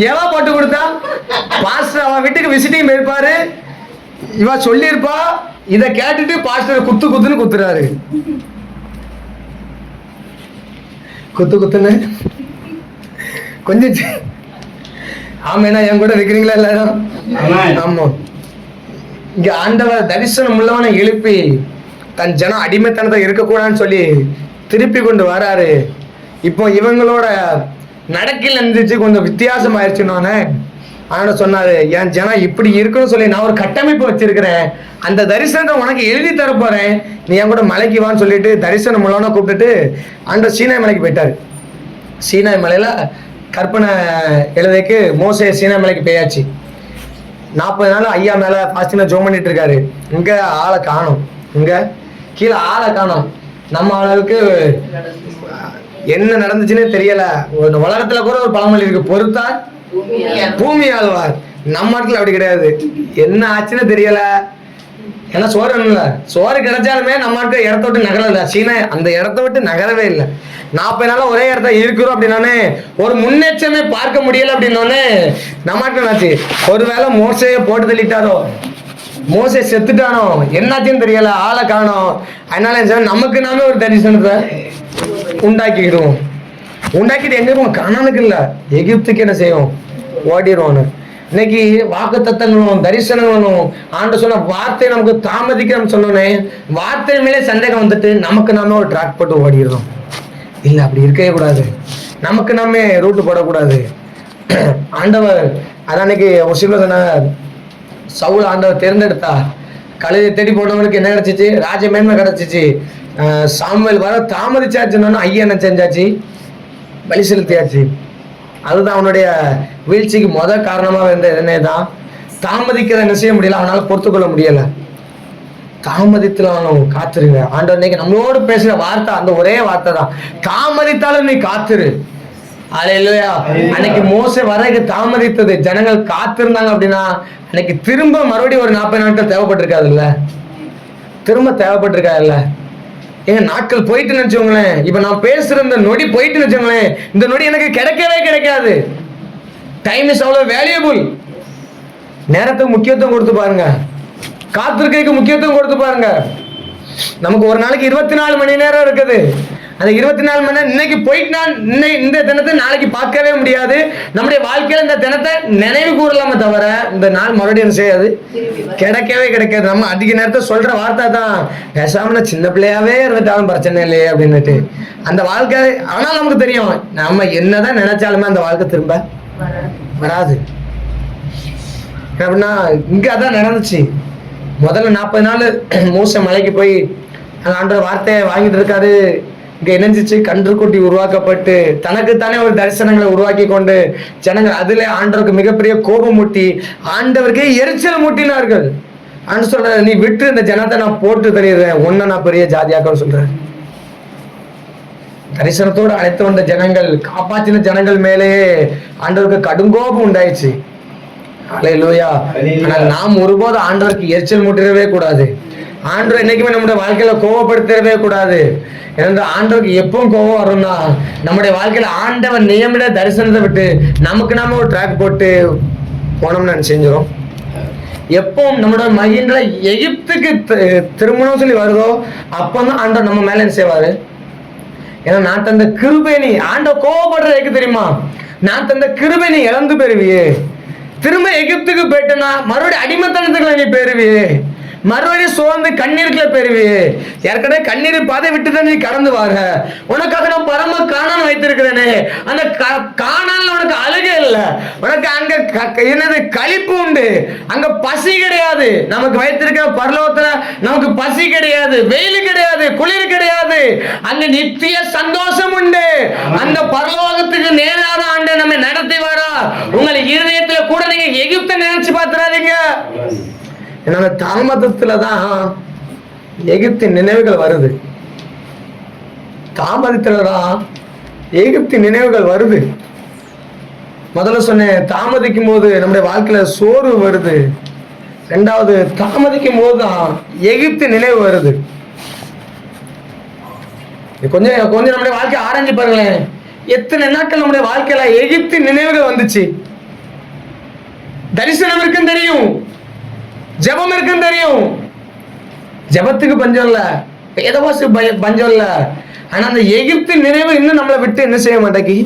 எவ போட்டு கொடுத்தா? பாஸ்டர் அவ வீட்டுக்கு விசிட்டிங் போயிருப்பாரு, இவ சொல்லியிருப்பா, இத கேட்டுட்டு பாஸ்டர் குத்துன்னு குத்துறாரு. குத்துன்னு கொஞ்சம் ஆமேனா என் கூட இருக்கிறீங்களா எல்லாரும்? ஆமா. இங்க ஆண்டவர் தரிசனம் உள்ளவனை எழுப்பி தன் ஜனம் அடிமைத்தனத்தை இருக்கக்கூடாதுன்னு சொல்லி திருப்பி கொண்டு வராரு. இப்போ இவங்களோட நடக்கில் இருந்துச்சு, கொஞ்சம் வித்தியாசம் ஆயிடுச்சுன்னு ஆனா சொன்னாரு, என் ஜனம் இப்படி இருக்குன்னு சொல்லி நான் ஒரு கட்டமைப்பு வச்சிருக்கிறேன், அந்த தரிசனத்தை உனக்கு எழுதி தர போறேன், நீ என் கூட மலைக்கு வான்னு சொல்லிட்டு தரிசனம் உள்ளவன கூப்பிட்டுட்டு ஆண்டவர் சீனாய் மலைக்கு போயிட்டாரு. சீனாய் மலையில கற்பனை எழுதைக்கு மோசே சீனாய் மலைக்கு போயாச்சு. 40 நாள் ஐயா மேல பாஸ்டிங்ல ஜோம் பண்ணிட்டு இருக்காரு. இங்க ஆளை காணும், இங்க கீழே ஆளை காணும். நம்ம ஆளுக்கு என்ன நடந்துச்சுன்னே தெரியல. உலகத்துல கூட ஒரு பழமொழி இருக்கு, பொறுத்தார் பூமி ஆழ்வார். நம்ம நாட்டுல அப்படி கிடையாது. என்ன ஆச்சுன்னு தெரியல. ஏன்னா சோறு இல்ல, சோறு கிடைச்சாலுமே நம்ம நாட்டு இடத்த விட்டு நகரல. சீனா அந்த இடத்த விட்டு நகரவே இல்லை. 40 நாளா ஒரே இடத்த இருக்கிறோம் அப்படின்னோடனே ஒரு முன்னேற்றமே பார்க்க முடியல அப்படின்னோடனே நம்ம நாட்டுல ஆச்சு. ஒருவேளை மோசையை போட்டு தள்ளிட்டாரோ, மோசே செத்துட்டானோ, என்னாச்சுன்னு தெரியல, ஆளை காணோம். அதனால நமக்கு நாமே ஒரு தரிசனத்தை உண்டாக்கிக்கிடுவோம். உண்டாக்கிட்டு எங்க இருப்போம்? கானானுக்கு இல்ல, எகிப்துக்கு என்ன செய்வோம்? ஓடிடுவோம். இன்னைக்கு வாக்கு தத்தங்களும் தரிசனங்களும் ஆண்டு சொன்ன வார்த்தை நமக்கு தாமதிக்கிறோம் சொன்னோன்னே வார்த்தை மேலே சந்தேகம் வந்துட்டு நமக்கு நாம ஒரு ட்ராக் போட்டு ஓடிடுறோம். இல்லை, அப்படி இருக்கவே கூடாது. நமக்கு நாமே ரூட்டு போடக்கூடாது. ஆண்டவர் அதான் அன்னைக்கு ஒரு சில சொன்ன சவுல் ஆண்டவர் தேர்ந்தெடுத்தா. கழுதை தேடி போனவனுக்கு என்ன கிடைச்சிச்சு? ராஜ மேன்மை கிடைச்சிச்சு. சாமுவேல் வர தாமதிச்சாச்சுன்னு ஐயா என்ன செஞ்சாச்சு? பலி செலுத்தியாச்சு. அதுதான் அவனுடைய வீழ்ச்சிக்கு காரணமாக இருந்த என்னதான் தாமதிக்கிறத என்ன செய்ய முடியல, அவனால பொறுத்துக்கொள்ள முடியல. தாமதித்தாலும் காத்துருங்க. ஆண்டவர் இன்னைக்கு நம்மளோடு பேசுற வார்த்தை அந்த ஒரே வார்த்தை தான், தாமதித்தாலும் நீ காத்துரு. அல்லேலூயா. அன்னைக்கு மோசே வரைக்கு தாமதித்தது, ஜனங்கள் காத்திருந்தாங்க அப்படின்னா அன்னைக்கு திரும்ப மறுபடியும் ஒரு 40 நாட்கள் தேவைப்பட்டிருக்காதுல்ல, திரும்ப தேவைப்பட்டிருக்காதுல்ல. ஏங்க நாட்கள் போயிட்டு நினைச்சோங்களேன், இப்ப நான் பேசுற இந்த நொடி போயிட்டு நினைச்சோங்களேன், இந்த நொடி எனக்கு கிடைக்கவே கிடைக்காது. டைம் இஸ் அவ்வளவு வேல்யூபிள். நேரத்துக்கு முக்கியத்துவம் கொடுத்து பாருங்க, காத்திருக்கைக்கு முக்கியத்துவம் கொடுத்து பாருங்க. நமக்கு ஒரு நாளைக்கு 24 மணி நேரம் இருக்குது. அந்த 24 மணி நேரம் இன்னைக்கு போயிட்டு இந்த தினத்தை நாளைக்கு பார்க்கவே முடியாது. நம்முடைய வாழ்க்கையில இந்த தினத்தை நினைவு கூறலாமே தவிர இந்த நாள் மறுபடியும் செய்யாது, கிடைக்கவே கிடைக்காது. நம்ம அதிக நேரத்தை சொல்ற வார்த்தை தான், பேசாம நான் சின்ன பிள்ளையாவே இருந்துட்டாலும் பிரச்சனை இல்லையே அப்படின்னுட்டு அந்த வாழ்க்கை. ஆனால் நமக்கு தெரியும் நம்ம என்னதான் நினைச்சாலுமே அந்த வாழ்க்கை திரும்ப வராது. அப்படின்னா இங்க அதான் நடந்துச்சு. முதல்ல 40 நாள் மூசை மலைக்கு போய் அங்க ஆண்டவர் வார்த்தையை வாங்கிட்டு இருக்காரு. இங்க இணைஞ்சிச்சு, கன்றுக்குட்டி உருவாக்கப்பட்டு தனக்குத்தானே ஒரு தரிசனங்களை உருவாக்கி கொண்டு ஜனங்கள் அதுல ஆண்டவருக்கு மிகப்பெரிய கோபம் மூட்டி ஆண்டவருக்கே எரிச்சல் மூட்டினார்கள். ஆண்டு சொல்ற, நீ விட்டு இந்த ஜனத்தை நான் போட்டு தெரியுறேன், ஒன்ன நான் பெரிய ஜாதியாக்க சொல்றேன். தரிசனத்தோடு அழைத்து வந்த ஜனங்கள், காப்பாற்றின ஜனங்கள் மேலேயே ஆண்டவருக்கு கடுங்கோபம் உண்டாயிடுச்சு. அல்லேலூயா. ஆனால் நாம் ஒருபோது ஆண்டவருக்கு எரிச்சல் மூட்டிடவே கூடாது. ஆண்டவர் என்னைக்குமே நம்முடைய வாழ்க்கையில கோபப்படுத்தவே கூடாது. ஏன்னா ஆண்டவருக்கு எப்பவும் கோபம் வரும்னா நம்முடைய வாழ்க்கையில ஆண்டவர் நியமிட தரிசனத்தை விட்டு நமக்கு நாம ஒரு ட்ராக் போட்டு போனோம்னு நான் செஞ்சிடும். எப்பவும் நம்மளோட மகிழ்ல எகிப்துக்கு திருமணம் சொல்லி வருதோ அப்பதான் ஆண்டவர் நம்ம மேல என்ன செய்வாரு? ஏன்னா நான் தந்த கிருபை நீ ஆண்டவர் கோபப்படுறதுக்கு தெரியுமா? நான் தந்த கிருபை நீ இழந்து பெறுவியே. திரும்ப எகிப்துக்கு போயிட்டனா மறுபடியும் அடிமைத்தனத்துக்குள்ள நீ பெறுவியே, மறுபடியும் சோர்ந்து கண்ணீருக்குள்ள பெறுவியே. ஏற்கனவே கண்ணீர் பாதை விட்டு நீ கடந்து வார, உனக்காக நான் பரம காணாம வைத்திருக்கிறேனே. அந்த காணால உனக்கு அழுகை இல்லை, உனக்கு அங்க என்னது களிப்பு உண்டு. அங்க பசி கிடையாது. நமக்கு வைத்திருக்கிற பரலோகத்துல நமக்கு பசி கிடையாது, வெயில் கிடையாது, குளிர் கிடையாது. அங்க நித்திய சந்தோஷம் உண்டு. அந்த பரலோகத்துக்கு நேராக ஆண்டு நம்ம நடத்தி வரா. உங்களை இருதயத்துல கூட நீங்க எகிப்தை நினைச்சு பார்த்துறாதீங்க. ஏன்னா தாமதத்துலதான் எகிப்தின் நினைவுகள் வருது. தாமதத்துலதான் எகிப்தின் நினைவுகள் வருது. முதல்ல சொன்னேன், தாமதிக்கும் போது நம்முடைய வாழ்க்கையில சோர்வு வருது. ரெண்டாவது, தாமதிக்கும் போதுதான் எகிப்து நினைவு வருது. கொஞ்சம் கொஞ்சம் நம்முடைய வாழ்க்கை ஆராய்ஞ்சு பாருங்களேன், எத்தனை நாட்கள் நம்முடைய வாழ்க்கையில எகிப்தின் நினைவுகள் வந்துச்சு. தரிசனம் இருக்குன்னு தெரியும், ஜபம் இருக்குன்னு தெரியும், ஜபத்துக்கு பஞ்சம் இல்ல, வேதவாசி பஞ்சம் இல்ல. ஆனா அந்த எகிப்து நினைவு இன்னும் நம்மளை விட்டு என்ன செய்ய மாட்டேங்கி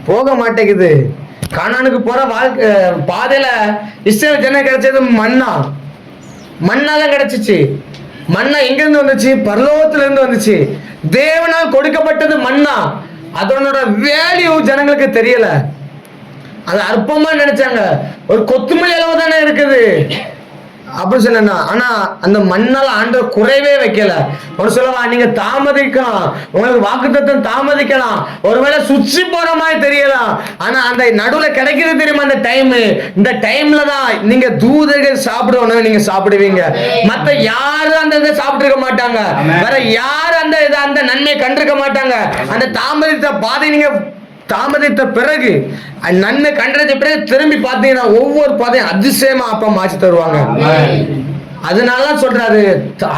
போக மாட்டேங்குது. கானானுக்கு போற வாழ்க்கை பாதையில இஸ்ரவேல் ஜனம் கிடைச்சது மண்ணாதான் கிடைச்சிச்சு. மண்ணா எங்க இருந்து வந்துச்சு? பரலோகத்துல இருந்து வந்துச்சு. தேவனால் கொடுக்கப்பட்டது மண்ணா. அதனோட வேல்யூ ஜனங்களுக்கு தெரியல. அது அற்பமா நினைச்சாங்க. ஒரு கொத்துமல்லி அளவு தானே இருக்குது அப்படி சொன்னா. ஆனா அந்த மண்ணால ஆண்டவர் குறைவே வைக்கல. ஒரு சொல்லவா, நீங்க தாமதிக்கலாம், உங்களுக்கு வாக்குத்தத்தம் தாமதிக்கலாம், ஒருவேளை சுற்றி போற மாதிரி தெரியலாம். ஆனா அந்த நடுவுல கிடைக்கிறது தெரியுமா அந்த டைம்? இந்த டைம்ல தான் நீங்க தூதர்கள் சாப்பிடுவோம், நீங்க சாப்பிடுவீங்க. மத்த யாரும் அந்த இதை சாப்பிட்டு இருக்க மாட்டாங்க, வேற யாரும் அந்த நன்மையை கண்டிருக்க மாட்டாங்க. அந்த தாமதித்த பாதை நீங்க தாமதித்த பிறகு நன்மை கண்டறிஞ்ச பிறகு திரும்பி பார்த்தீங்கன்னா ஒவ்வொரு பாதையும் அதிசயமா அப்பா மாற்றி தருவாங்க. அதனால சொல்றாரு,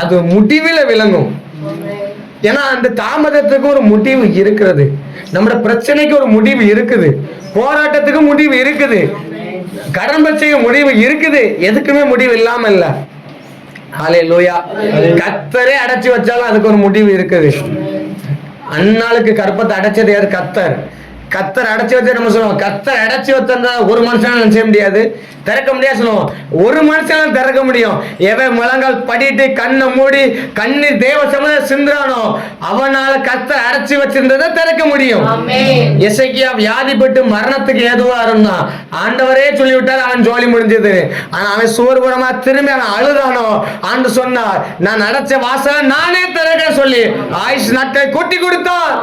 அது முடிவில் விளங்கும். ஏன்னா அந்த தாமதத்துக்கு ஒரு முடிவு இருக்கிறது, நம்மளோட பிரச்சனைக்கு ஒரு முடிவு இருக்குது, போராட்டத்துக்கு முடிவு இருக்குது, கடன் பிரச்சனைக்கு முடிவு இருக்குது. எதுக்குமே முடிவு இல்லாம இல்ல. ஹல்லேலூயா. கர்த்தரே அடைச்சு வச்சாலும் அதுக்கு ஒரு முடிவு இருக்குது. அன்னாளுக்கு கற்பத்தை அடைச்சது யாரு? கர்த்தர். கத்தர் அடைச்சி வச்சு நம்ம சொல்லுவோம், கத்தர் அடைச்சி வச்சிருந்தா ஒரு மனுஷனால செய்ய முடியாது, திறக்க முடியாது சொல்லுவோம். ஒரு மனுஷனால திறக்க முடியும். எவன் முழங்கால் படிட்டு கண்ணை மூடி கண்ணீர் தேவ சமூக சிந்துறானோ அவனால கத்தர் அடைச்சி வச்சிருந்ததை திறக்க முடியும். எசேக்கியா வியாதிப்பட்டு மரணத்துக்கு ஏதுவா இருந்தான். ஆண்டவரே சொல்லிவிட்டார், அவன் ஜோலி முடிஞ்சது. ஆனா அவன் சோர்வுறமா திரும்பி அவன் அழுதானோ, ஆண்டு சொன்னார், நான் அடைச்ச வாசலை நானே திறக்க சொல்லி ஆயுஷ் நாட்களை கூட்டி கொடுத்தான்.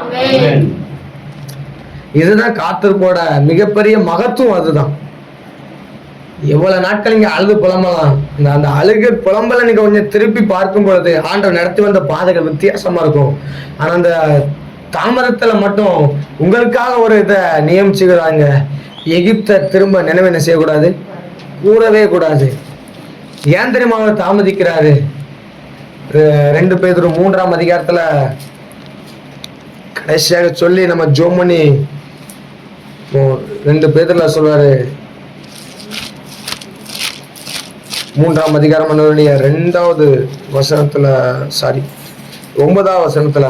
இதுதான் காத்திருப்போட மிகப்பெரிய மகத்துவம். அதுதான் எவ்வளவு நாட்கள் நீங்க அழுது புலம்பலாம், அந்த அழுகு புலம்பல நீங்க கொஞ்சம் திருப்பி பார்க்கும் பொழுது ஆண்டவர் நடத்தி வந்த பாதைகள் வித்தியாசமா இருக்கும். ஆனா அந்த தாமதத்துல மட்டும் உங்களுக்காக ஒரு இதை நியமிச்சுக்கிறாங்க. எகிப்தை திரும்ப நினைவு என்ன செய்யக்கூடாது, கூடவே கூடாது. ஏன் தெரியுமா அவர் தாமதிக்கிறாரு? 2 பேதுரு 3ஆம் அதிகாரத்துல கடைசியாக சொல்லி நம்ம ஜோம் பண்ணி 2 பேதுருல சொல்றாரு, 3ஆம் அதிகாரம் 2வது வசனத்துல, சாரி 9வது வசனத்துல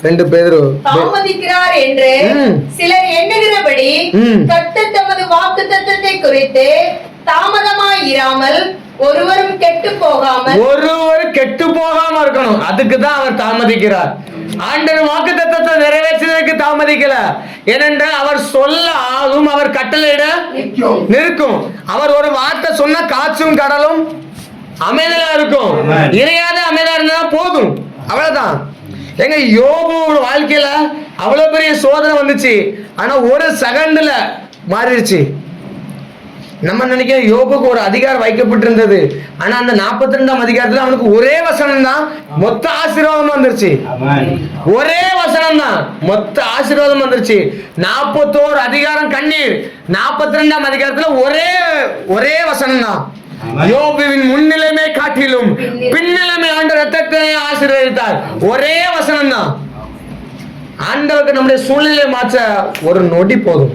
2 பேதுரு தாமதிக்கிறார் என்று சிலர் எண்ணுகிறபடி கர்த்தர் தமது வாக்குத்தத்தத்தை குறித்து தாமதமாய் இராமல் ஒருவரும் கெட்டு போகாம இருக்கணும். அதுக்கு தான் அவர் தாமதிக்கிறார். ஆண்டவர் வாக்குத்தத்தத்தை நிறைவேற்றுவதற்கு தாமதிக்கல. ஏனென்றால் அவர் சொல்லாதும் அவர் கட்டளையிட நிற்கும். அவர் ஒரு வார்த்தை சொன்னா காற்றும் கடலும் அமைதலா இருக்கும். இறையாத அமைதலா இருந்தா போதும், அவ்வளவுதான். எங்க யோபு வாழ்க்கையில அவ்வளவு பெரிய சோதனை வந்துச்சு, ஆனா ஒரு செகண்ட்ல மாறிடுச்சு. நம்ம நினைக்க யோபுக்கு ஒரு அதிகாரம் வைக்கப்பட்டிருந்தது, ஆனா அந்த 42ஆம் அதிகாரத்துல அவனுக்கு ஒரே வசனம் தான் மொத்த ஆசீர்வாதம் வந்துருச்சு. ஒரே வசனம் தான் மொத்த ஆசீர்வாதம் வந்துருச்சு. 41 அதிகாரம் கண்ணீர், 42ஆம் அதிகாரத்துல ஒரே வசனம் தான். யோபுவின் முன்னிலைமை காட்டிலும் பின்னிலைமை ஆண்டவர் ரத்தத்தை ஆசீர்வதித்தார். ஒரே வசனம் தான். ஆண்டவருக்கு நம்முடைய சூழ்நிலை மாற்ற ஒரு நொடி போதும்.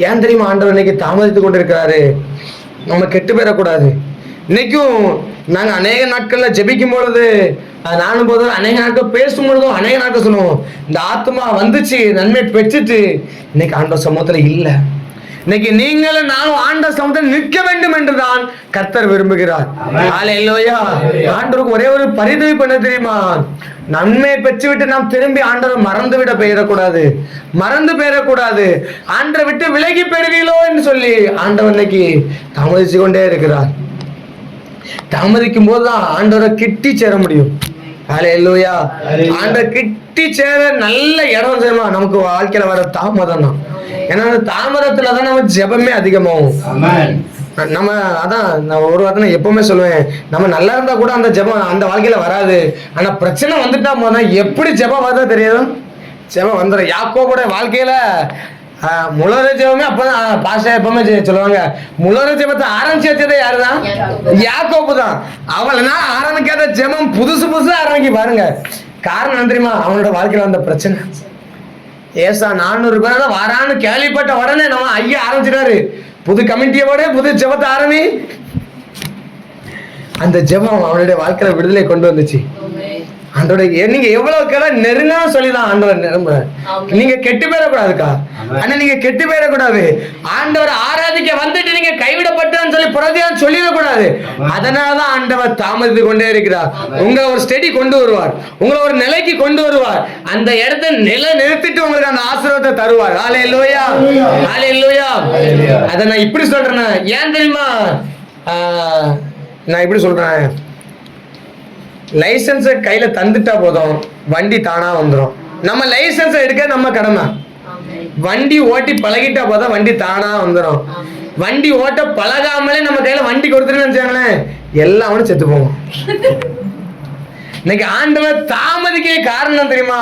ஏன் தெரியுமா ஆண்டவர் இன்னைக்கு தாமதித்து கொண்டிருக்கிறாரு? நம்ம கெட்டு போயிடக்கூடாது. இன்னைக்கும் நாங்க அநேக நாட்கள்ல ஜெபிக்கும் பொழுது, நானும் போது அநேக நாட்கள் பேசும் பொழுதும் அநேக நாட்கள் சொல்லுவோம், இந்த ஆத்மா வந்துச்சு, நன்மை பெற்றுட்டு. இன்னைக்கு ஆண்டவர் சமூகத்துல இல்ல. இன்னைக்கு நீங்களும் நானும் ஆண்டவர் சமூகத்தில் நிற்க வேண்டும் என்றுதான் கர்த்தர் விரும்புகிறார். ஹல்லேலூயா. ஆண்டவருக்கு ஒரே ஒரு பரிதவிப்பு என்ன தெரியுமா? நன்மையை பெற்றுவிட்டு நாம் திரும்பி ஆண்டவர் மறந்து போயிடக்கூடாது. ஆண்டரை விட்டு விலகி பெறுவீங்களோ என்று சொல்லி ஆண்டவர் இன்னைக்கு தாமதிச்சு கொண்டே இருக்கிறார். தாமதிக்கும் போதுதான் ஆண்டவரை கிட்டி சேர முடியும். ஹல்லேலூயா. ஆண்டவர் கிட்டி சேர நல்ல இடம் தெரியுமா? நமக்கு வாழ்க்கையில வர தாமதம் தான். ஏன்னா அந்த தாமதத்துலதான் நம்ம ஜெபமே அதிகமாகும். நம்ம அதான் நான் ஒரு வார்த்தை எப்பவுமே சொல்லுவேன், நம்ம நல்லா இருந்தா கூட அந்த ஜெபம் அந்த வாழ்க்கையில வராது. ஆனா பிரச்சனை வந்துட்டா போனா எப்படி ஜெபம் வருதா தெரியாது, ஜெபம் வந்துடும். யாக்கோபோட வாழ்க்கையில முழற ஜெபமே அப்பதான் பாஸ்டர் எப்பவுமே சொல்லுவாங்க, முழற ஜெபத்தை ஆரம்பிச்சு வச்சதே யாருதான்? யாக்கோபு தான். அவள்னா ஆரம்பிக்காத ஜெபம் புதுசு ஆரம்பிக்க பாருங்க. காரணம் என்ன தெரியுமா? அவனோட வாழ்க்கையில வந்த பிரச்சனை. ஏசா 400 பேர் வரான்னு கேள்விப்பட்ட உடனே நம்ம ஐயா ஆரம்பிச்சிட்டாரு, புது கமிட்டியோட புது ஜெபத்தை ஆரம்பி. அந்த ஜெபம் அவனுடைய வாழ்க்கையில விடுதலை கொண்டு வந்துச்சு. ஆண்டோட நீங்க எவ்வளவு கேட நெருங்கா சொல்லிதான் ஆண்டவர் நிரம்ப. நீங்க கெட்டு போயிடக்கூடாதுக்கா. ஆனா நீங்க கெட்டு போயிடக்கூடாது. ஆண்டவர் ஆராதிக்க வந்துட்டு நீங்க கைவிடப்பட்டான்னு சொல்லி புறதியான்னு சொல்லிடக்கூடாது. அதனாலதான் ஆண்டவர் தாமதித்து கொண்டே இருக்கிறார். உங்களை ஒரு ஸ்டெடி கொண்டு வருவார், உங்களை ஒரு நிலைக்கு கொண்டு வருவார். அந்த இடத்தை நிலை நிறுத்திட்டு உங்களுக்கு அந்த ஆசீர்வாதத்தை தருவார். ஹல்லேலூயா. ஹல்லேலூயா. அதை நான் இப்படி சொல்றேன். ஏன் தெரியுமா நான் இப்படி சொல்றேன்? லைசன்ஸை கையில தந்துட்டா போதும், வண்டி தானா வந்துடும். நம்ம லைசன்ஸை எடுக்க நம்ம கடமை. வண்டி ஓட்டி பழகிட்டா போதும், வண்டி தானா வந்துடும். வண்டி ஓட்ட பழகாமலே நம்ம கையில வண்டி கொடுத்துருன்னு வச்சாங்களேன், எல்லாமே செத்து போவோம். இன்னைக்கு ஆண்டவர் தாமதிக்க காரணம் தெரியுமா?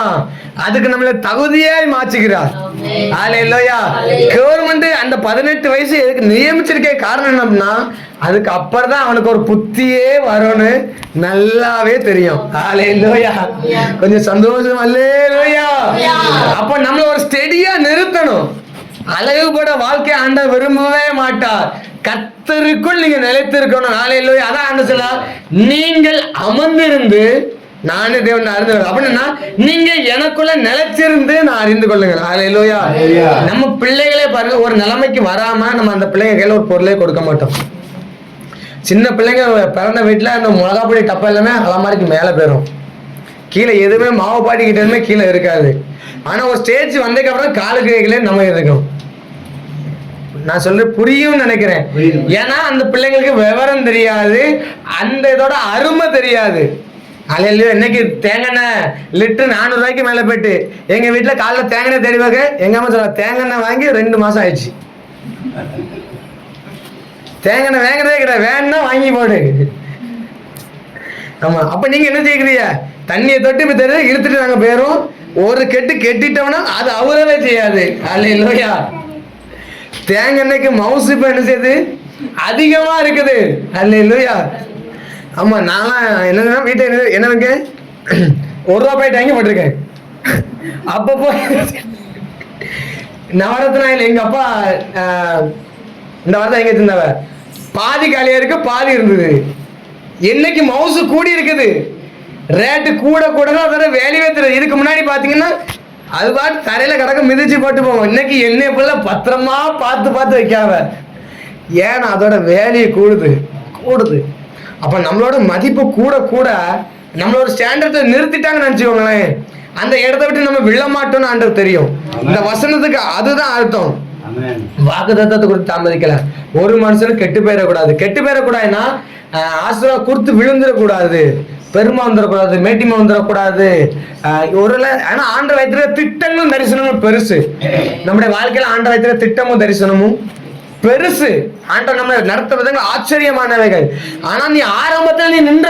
அதுக்கு நம்மள தகுதியாய் மாற்றிக்கிறார். ஹல்லேலூயா. கவர்மெண்ட் அந்த 18 வயசு எதுக்கு நியமிச்சிருக்க காரணம் என்னன்னா, அதுக்கு அப்புறம் தான் அவனுக்கு ஒரு புத்தியே வரும்னு நல்லாவே தெரியும். ஹல்லேலூயா. கொஞ்சம் சந்தோஷம். ஹல்லேலூயா. அப்ப நம்மள ஒரு ஸ்டெடியா நிறுத்தணும். அழகுபட வாழ்க்கை ஆண்டவர் விரும்பவே மாட்டார். கர்த்தருக்குள் நீங்க நிலைத்திருக்கணும். ஹல்லேலூயா. அதான் ஆண்டவர் சொல்றார், நீங்கள் அமர்ந்திருந்து நானே தேவன் அறிந்து அப்படின்னா நீங்க எனக்குள்ள நிலைச்சிருந்து நான் அறிந்து கொள்ளுங்க. ஹல்லேலூயா. நம்ம பிள்ளைகளே பாருங்க, ஒரு நிலைமைக்கு வராம நம்ம அந்த பிள்ளைங்க கையில ஒரு பொருளே கொடுக்க மாட்டோம். சின்ன பிள்ளைங்க பிறந்த வீட்டுல அந்த மிளகாப்பொடி டப்பா எல்லாமே அலமாரிக்கு மேல போயிடும், கீழே எதுவுமே மாவு பாட்டிக்கிட்ட எதுவுமே கீழே இருக்காது. ஆனா ஒரு ஸ்டேஜ் வந்ததுக்கு அப்புறம் காலுக்கு கைகளே நம்ம இருக்கும். நான் சொல்ற புரியும் நினைக்கிறேன். ஏன்னா அந்த பிள்ளைங்களுக்கு விவரம் தெரியாது, அந்த இதோட அருமை தெரியாது. அல்ல இன்னைக்கு தேங்காய் லிட்டரு 400 ரூபாய்க்கு மேல போயிட்டு எங்க வீட்டுல காலைல தேங்காய் தேடி வைக்க எங்க அம்மா சொல்ல தேங்காய் வாங்கி 2 மாசம் ஆயிடுச்சு. தேங்காய் வாங்குறதே கிடையாது, வேணும்னா வாங்கி போடு. ஆமா, அப்ப நீங்க என்ன செய்யறீங்க? தண்ணியை தொட்டு இப்ப தெரியாது இழுத்துட்டு நாங்க போயிரும். ஒரு கெட்டு கெட்டிட்டோம்னா அது அவரவே செய்யாது. அல்லேலூயா. தேங்காய்க்கு மவுசு இப்ப என்ன செய்யுது? அதிகமா இருக்குது. அல்லேலூயா. ஆமா, நான் என்ன வீட்டை என்ன இருக்கு 1 ரூபா பாக்கெட் வாங்கி போட்டிருக்கேன். அப்பப்போ நவரத்னாயில் எங்க அப்பா இந்த வாரத்தை எங்க வச்சிருந்தவ பாதி காலியா இருக்கு, பாதி இருந்தது. என்னைக்கு மவுசு கூடி இருக்குது, ரேட்டு கூட கூட வேலையே தெரியாது. இதுக்கு முன்னாடி பாத்தீங்கன்னா அது பாட்டு தரையில கிடக்க மிதிச்சு போட்டு போவோம். இன்னைக்கு எண்ணெய் போல பத்திரமா பார்த்து பார்த்து வைக்காம, ஏன்னா அதோட வேலையை கூடுது. அப்ப நம்மளோட மதிப்பு கூட கூட நம்மளோட ஸ்டாண்டர்டை நிறுத்திட்டாங்கன்னு நினைச்சுக்கோங்களேன், அந்த இடத்த விட்டு நம்ம விழ மாட்டோம்னு ஆண்டவர் தெரியும். இந்த வசனத்துக்கு அதுதான் அர்த்தம். வாக்குத்தத்தத்தை கொடுத்து தாமதிக்கல. ஒரு மனுஷனும் கெட்டு போயிடக்கூடாது. கெட்டு போயிடக்கூடாதுன்னா ஆசீர்வாதம் கொடுத்து விழுந்துடக்கூடாது, பெருமை வந்துடக்கூடாது, மேட்டிமை வந்துடக்கூடாது. ஆனா ஆண்டவர் வைத்திருக்கிற திட்டங்களும் தரிசனமும் பெருசு. நம்முடைய வாழ்க்கையில ஆண்டவர் வைத்திருக்கிற திட்டமும் தரிசனமும் பெருசு. ஆண்டவர் நம்ம நடத்த விதங்கள் ஆச்சரியமானவைகள். ஆனா நீ ஆரம்பத்துல நின்ற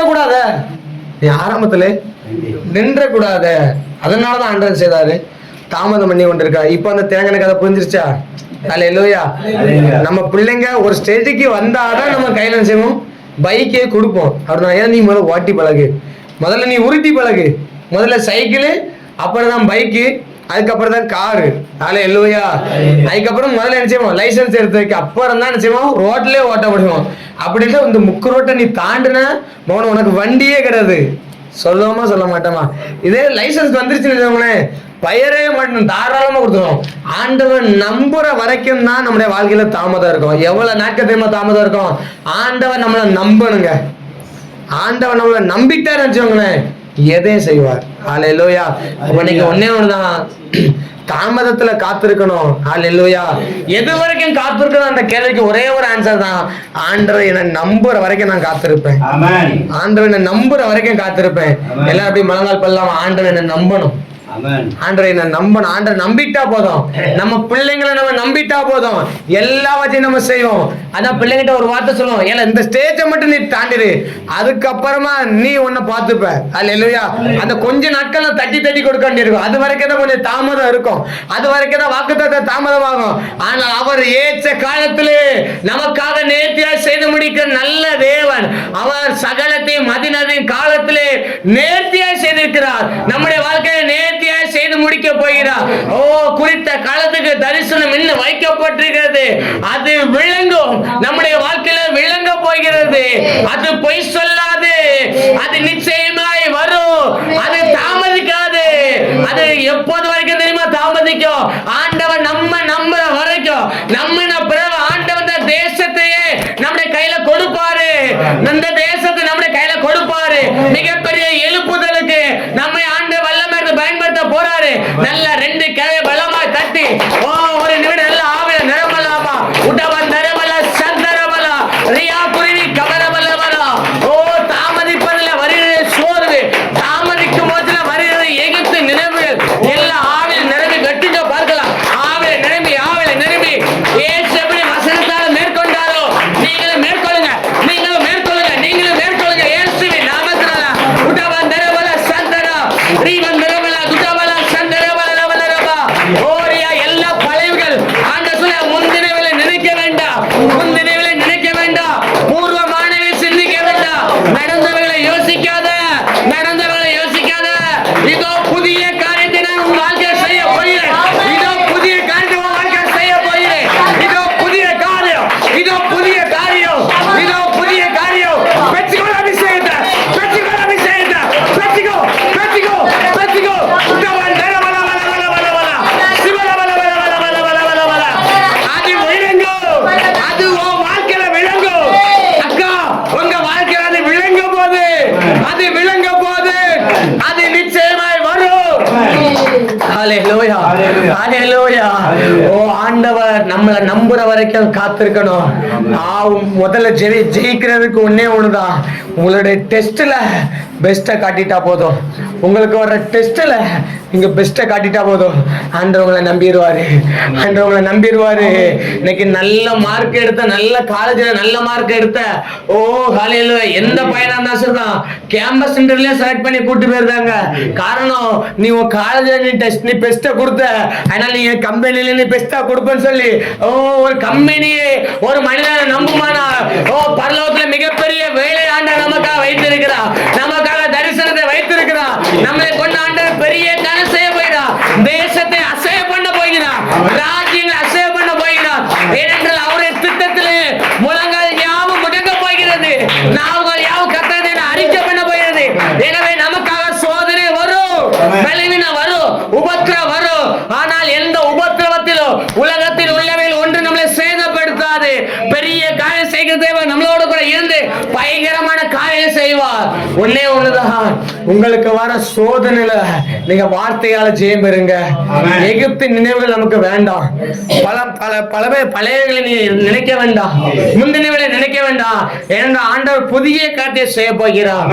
கூடாத, அதனாலதான் ஆண்டவர் செய்தாரு, தாமதம் பண்ணி கொண்டிருக்கா. இப்ப அந்த தேங்காய் கதை புரிஞ்சிருச்சா? அல்லேலூயா. நம்ம பிள்ளைங்க ஒரு ஸ்டேஜுக்கு வந்தாதான் நம்ம கையில செய்வோம், பைக்கே கொடுப்போம். அப்படின்னா ஏன் நீ முதல்ல ஓட்டி பழகு, முதல்ல நீ உருட்டி பழகு. முதல்ல சைக்கிளு, அப்புறம் தான் பைக்கு, அதுக்கப்புறம் தான் காரு. அல்லேலூயா. அதுக்கப்புறம் முதல்ல என்ன செய்வோம்? லைசன்ஸ் எடுத்து வைக்க, அப்புறம் தான் என்ன செய்வோம்? ரோட்லயே ஓட்டப்படுவோம். அப்படின்னா இந்த முக்கு ரோட்டை நீ தாண்டினா உனக்கு வண்டியே கிடையாது. சொல்லுவோமா சொல்ல மாட்டோமா? இதே லைசன்ஸ் வந்துருச்சுன்னு பெயரே மட்டும் தாராளமா கொடுத்துருவோம். ஆண்டவன் நம்புற வரைக்கும் தான் நம்முடைய வாழ்க்கையில தாமதம் இருக்கும். எவ்வளவு நாட்கள் தெரியுமா தாமதம் இருக்கும்? ஆண்டவன் நம்மளை நம்பணுங்க. ஆண்டவன் நம்மளை நம்பிட்டாருன்னு வச்சுக்கோங்களேன், எதையும் செய்வார். அல்லேலூயா. அப்ப நீங்க ஒன்னே ஒண்ணுதான், தாமதத்துல காத்திருக்கணும். அல்லேலூயா. எது வரைக்கும் காத்திருக்கணும் அந்த கேள்விக்கு ஒரே ஒரு ஆன்சர் தான், ஆண்டவர் என்னை நம்புற வரைக்கும் நான் காத்திருப்பேன். ஆண்டவர் என்னை நம்புற வரைக்கும் காத்திருப்பேன். எல்லாரும் அப்படி மலங்கால் பல்லாம ஆண்டவர் என்னை நம்பணும். ஆண்டவரை நம்பணும். ஆண்டவர் நம்பிட்டா போதும், நம்ம பிள்ளைங்களை நம்ம நம்பிட்டா போதும், எல்லாவற்றையும் நம்ம செய்வோம். அதான் பிள்ளைங்கிட்ட ஒரு வார்த்தை சொல்லுவோம், ஏன்னா இந்த ஸ்டேஜை மட்டும் நீ தாண்டிடு, அதுக்கப்புறமா நீ உன்னை பார்த்துப்ப. அல்லேலூயா. அந்த கொஞ்ச நாட்கள் தட்டி தட்டி கொடுக்க வேண்டியிருக்கும். அது வரைக்கும் தான் கொஞ்சம் தாமதம் இருக்கும், அது வரைக்கும் தான் வாக்குத்தத்தம் தாமதமாகும். ஆனால் அவர் ஏற்ற காலத்திலே நமக்காக நேர்த்தியா செய்து முடிக்கிற நல்ல தேவன். அவர் சகலத்தையும் மதினதின் காலத்திலே நேர்த்தியா செய்திருக்கிறார். நம்முடைய வாழ்க்கையை நேர்த்தியா செய்து முடிக்க போகிறார். ஓ, குறித்த காலத்துக்கு தரிசனம் இன்னும் வைக்கப்பட்டிருக்கிறது. அது விளங்கும், நம்முடைய வாழ்க்கையில விளங்க போகிறது. அது பொய் சொல்லாது, அது நிச்சயமாய் வரும், அது தாமதிக்காது. அது எப்போது வரைக்கும் தெரியுமா தாமதிக்கும்? ஆண்டவன் நம்ம நம்புற வரைக்கும். நம்பின பிறகு ஆண்டவன் தேசத்தையே நம்முடைய கையில கொடுப்பாரு. இந்த தேசத்தை நம்முடைய கையில கொடுப்பாரு. மிகப்பெரிய எழுப்புதலுக்கு நம்மை ஆண்டு வல்லமை பயன்படுத்த போறாரு. நல்ல 2 கிழமை பலமா தட்டி ஒரு நிமிடம் நல்ல ஆவில நிரம்பலாமா உடவன் நிரம்பல சந்தரமல ரியா குருவி கமரமல்லவல. ஓ, தாமதிப்பதில் வருகிற சோர்வு, தாமதிக்கும் போதுல வருகிற எகிப்து நினைவு எல்லாம் ஆவில நிரம்பி வெட்டுங்க பார்க்கலாம். ஆவில நிரம்பி ஏசு எப்படி வசனத்தால மேற்கொண்டாரோ நீங்களும் மேற்கொள்ளுங்க, நீங்களும் மேற்கொள்ளுங்க, நீங்களும் மேற்கொள்ளுங்க. இயேசுவின் நாமத்தினால உடவன் இறங்க போது அது நிச்சயமாய் வரும். ஹalleluya, ஹalleluya. ஓ ஆண்டவர் நம்மளை நம்புற வரைக்கும் காத்திருக்கணும். முதல்ல ஜெயிக்கிறதுக்கு ஒண்ணே ஒண்ணுதான், உங்களுடைய டெஸ்ட்ல பெஸ்ட்டை காட்டிட்டா போதும். உங்களுக்கு வர்ற டெஸ்ட்ல நீங்க பெஸ்ட்டை காட்டிட்டா போதும். ஆண்டவர் உங்களை நம்பிடுவாரு, ஆண்டவர் உங்களை நம்பிடுவாரு. இன்னைக்கு நல்ல மார்க் எடுத்த, நல்ல காலேஜ்ல நல்ல மார்க் எடுத்த, ஓ ஹalleluya, எந்த பையனா இருந்தா சொல்றான், கேம்பஸ் இன்டர்வியூல செலக்ட் பண்ணி கூட்டி போயிருந்தாங்க. காரணம், நீ உன் காலேஜ்ல நீ பெஸ்ட்டை கொடுத்த, அதனால நீங்க கம்பெனில நீ பெஸ்ட்டா கொடுப்பேன்னு சொல்லி. ஓ ஒரு கம்பெனியே ஒரு மனிதனை நம்புமானா, ஓ பரலோகத்துல மிகப்பெரிய வேலை ஆண்டவர் நமக்காக வைத்திருக்கிறார், நமக்காக தரிசனத்தை வைத்திருக்கிறார். நம்மளை கொண்ட ஆண்டவர் பெரிய காரியம் செய்ய போகிறார். தேசத்தை அசைய பண்ண போகிறார், ராஜ்யங்களை அசைய பண்ண போகிறார். ஏனென்றால் அவருடைய திட்டத்திலே முழங்கால் யாவும் முடங்க போகிறது, நாவுகள் யாவும் கர்த்தரை அறிக்கை பண்ண போகிறது. எனவே நமக்காக சோதனை வரும், பலவீனம் வரும், உபத்திரம் வரும். ஆனால் எந்த உபத்திரவத்திலும் உலகத்தில் உள்ளவையில் ஒன்று நம்மளை சேதப்படுத்தாது. பெரிய காரியம் செய்கிற தேவன் நம்மளோட கூட இருந்து பயங்கரமான காரியம் செய்வார். ஒன்னே ஒண்ணுதான், உங்களுக்கு வர சோதனையில நீங்க வார்த்தையால ஜெயம் பெறுங்க. எகிப்தின் நினைவுகள் நமக்கு வேண்டாம், பழையவர்களை நீ நினைக்க வேண்டாம், முந்தினவர்களை நினைக்க வேண்டாம். ஏனென்றால் ஆண்டவர் புதிய காரியத்தை செய்ய போகிறார்.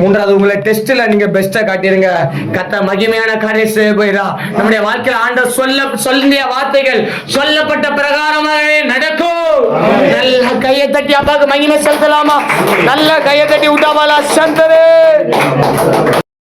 மூன்றாவது, உங்களை டெஸ்ட்ல நீங்க பெஸ்டா காட்டிருங்க, கர்த்தர் மகிமையான காரியம் செய்ய போகிறார். நம்முடைய வாழ்க்கையில் ஆண்டவர் சொல்லிய வார்த்தைகள் சொல்லப்பட்ட பிரகாரமாகவே நடக்கும். நல்ல கையை தட்டி அப்பாவுக்கு மகிமை செலுத்தலாமா? நல்ல கையை தட்டி விட்டாவாலா சந்தரே.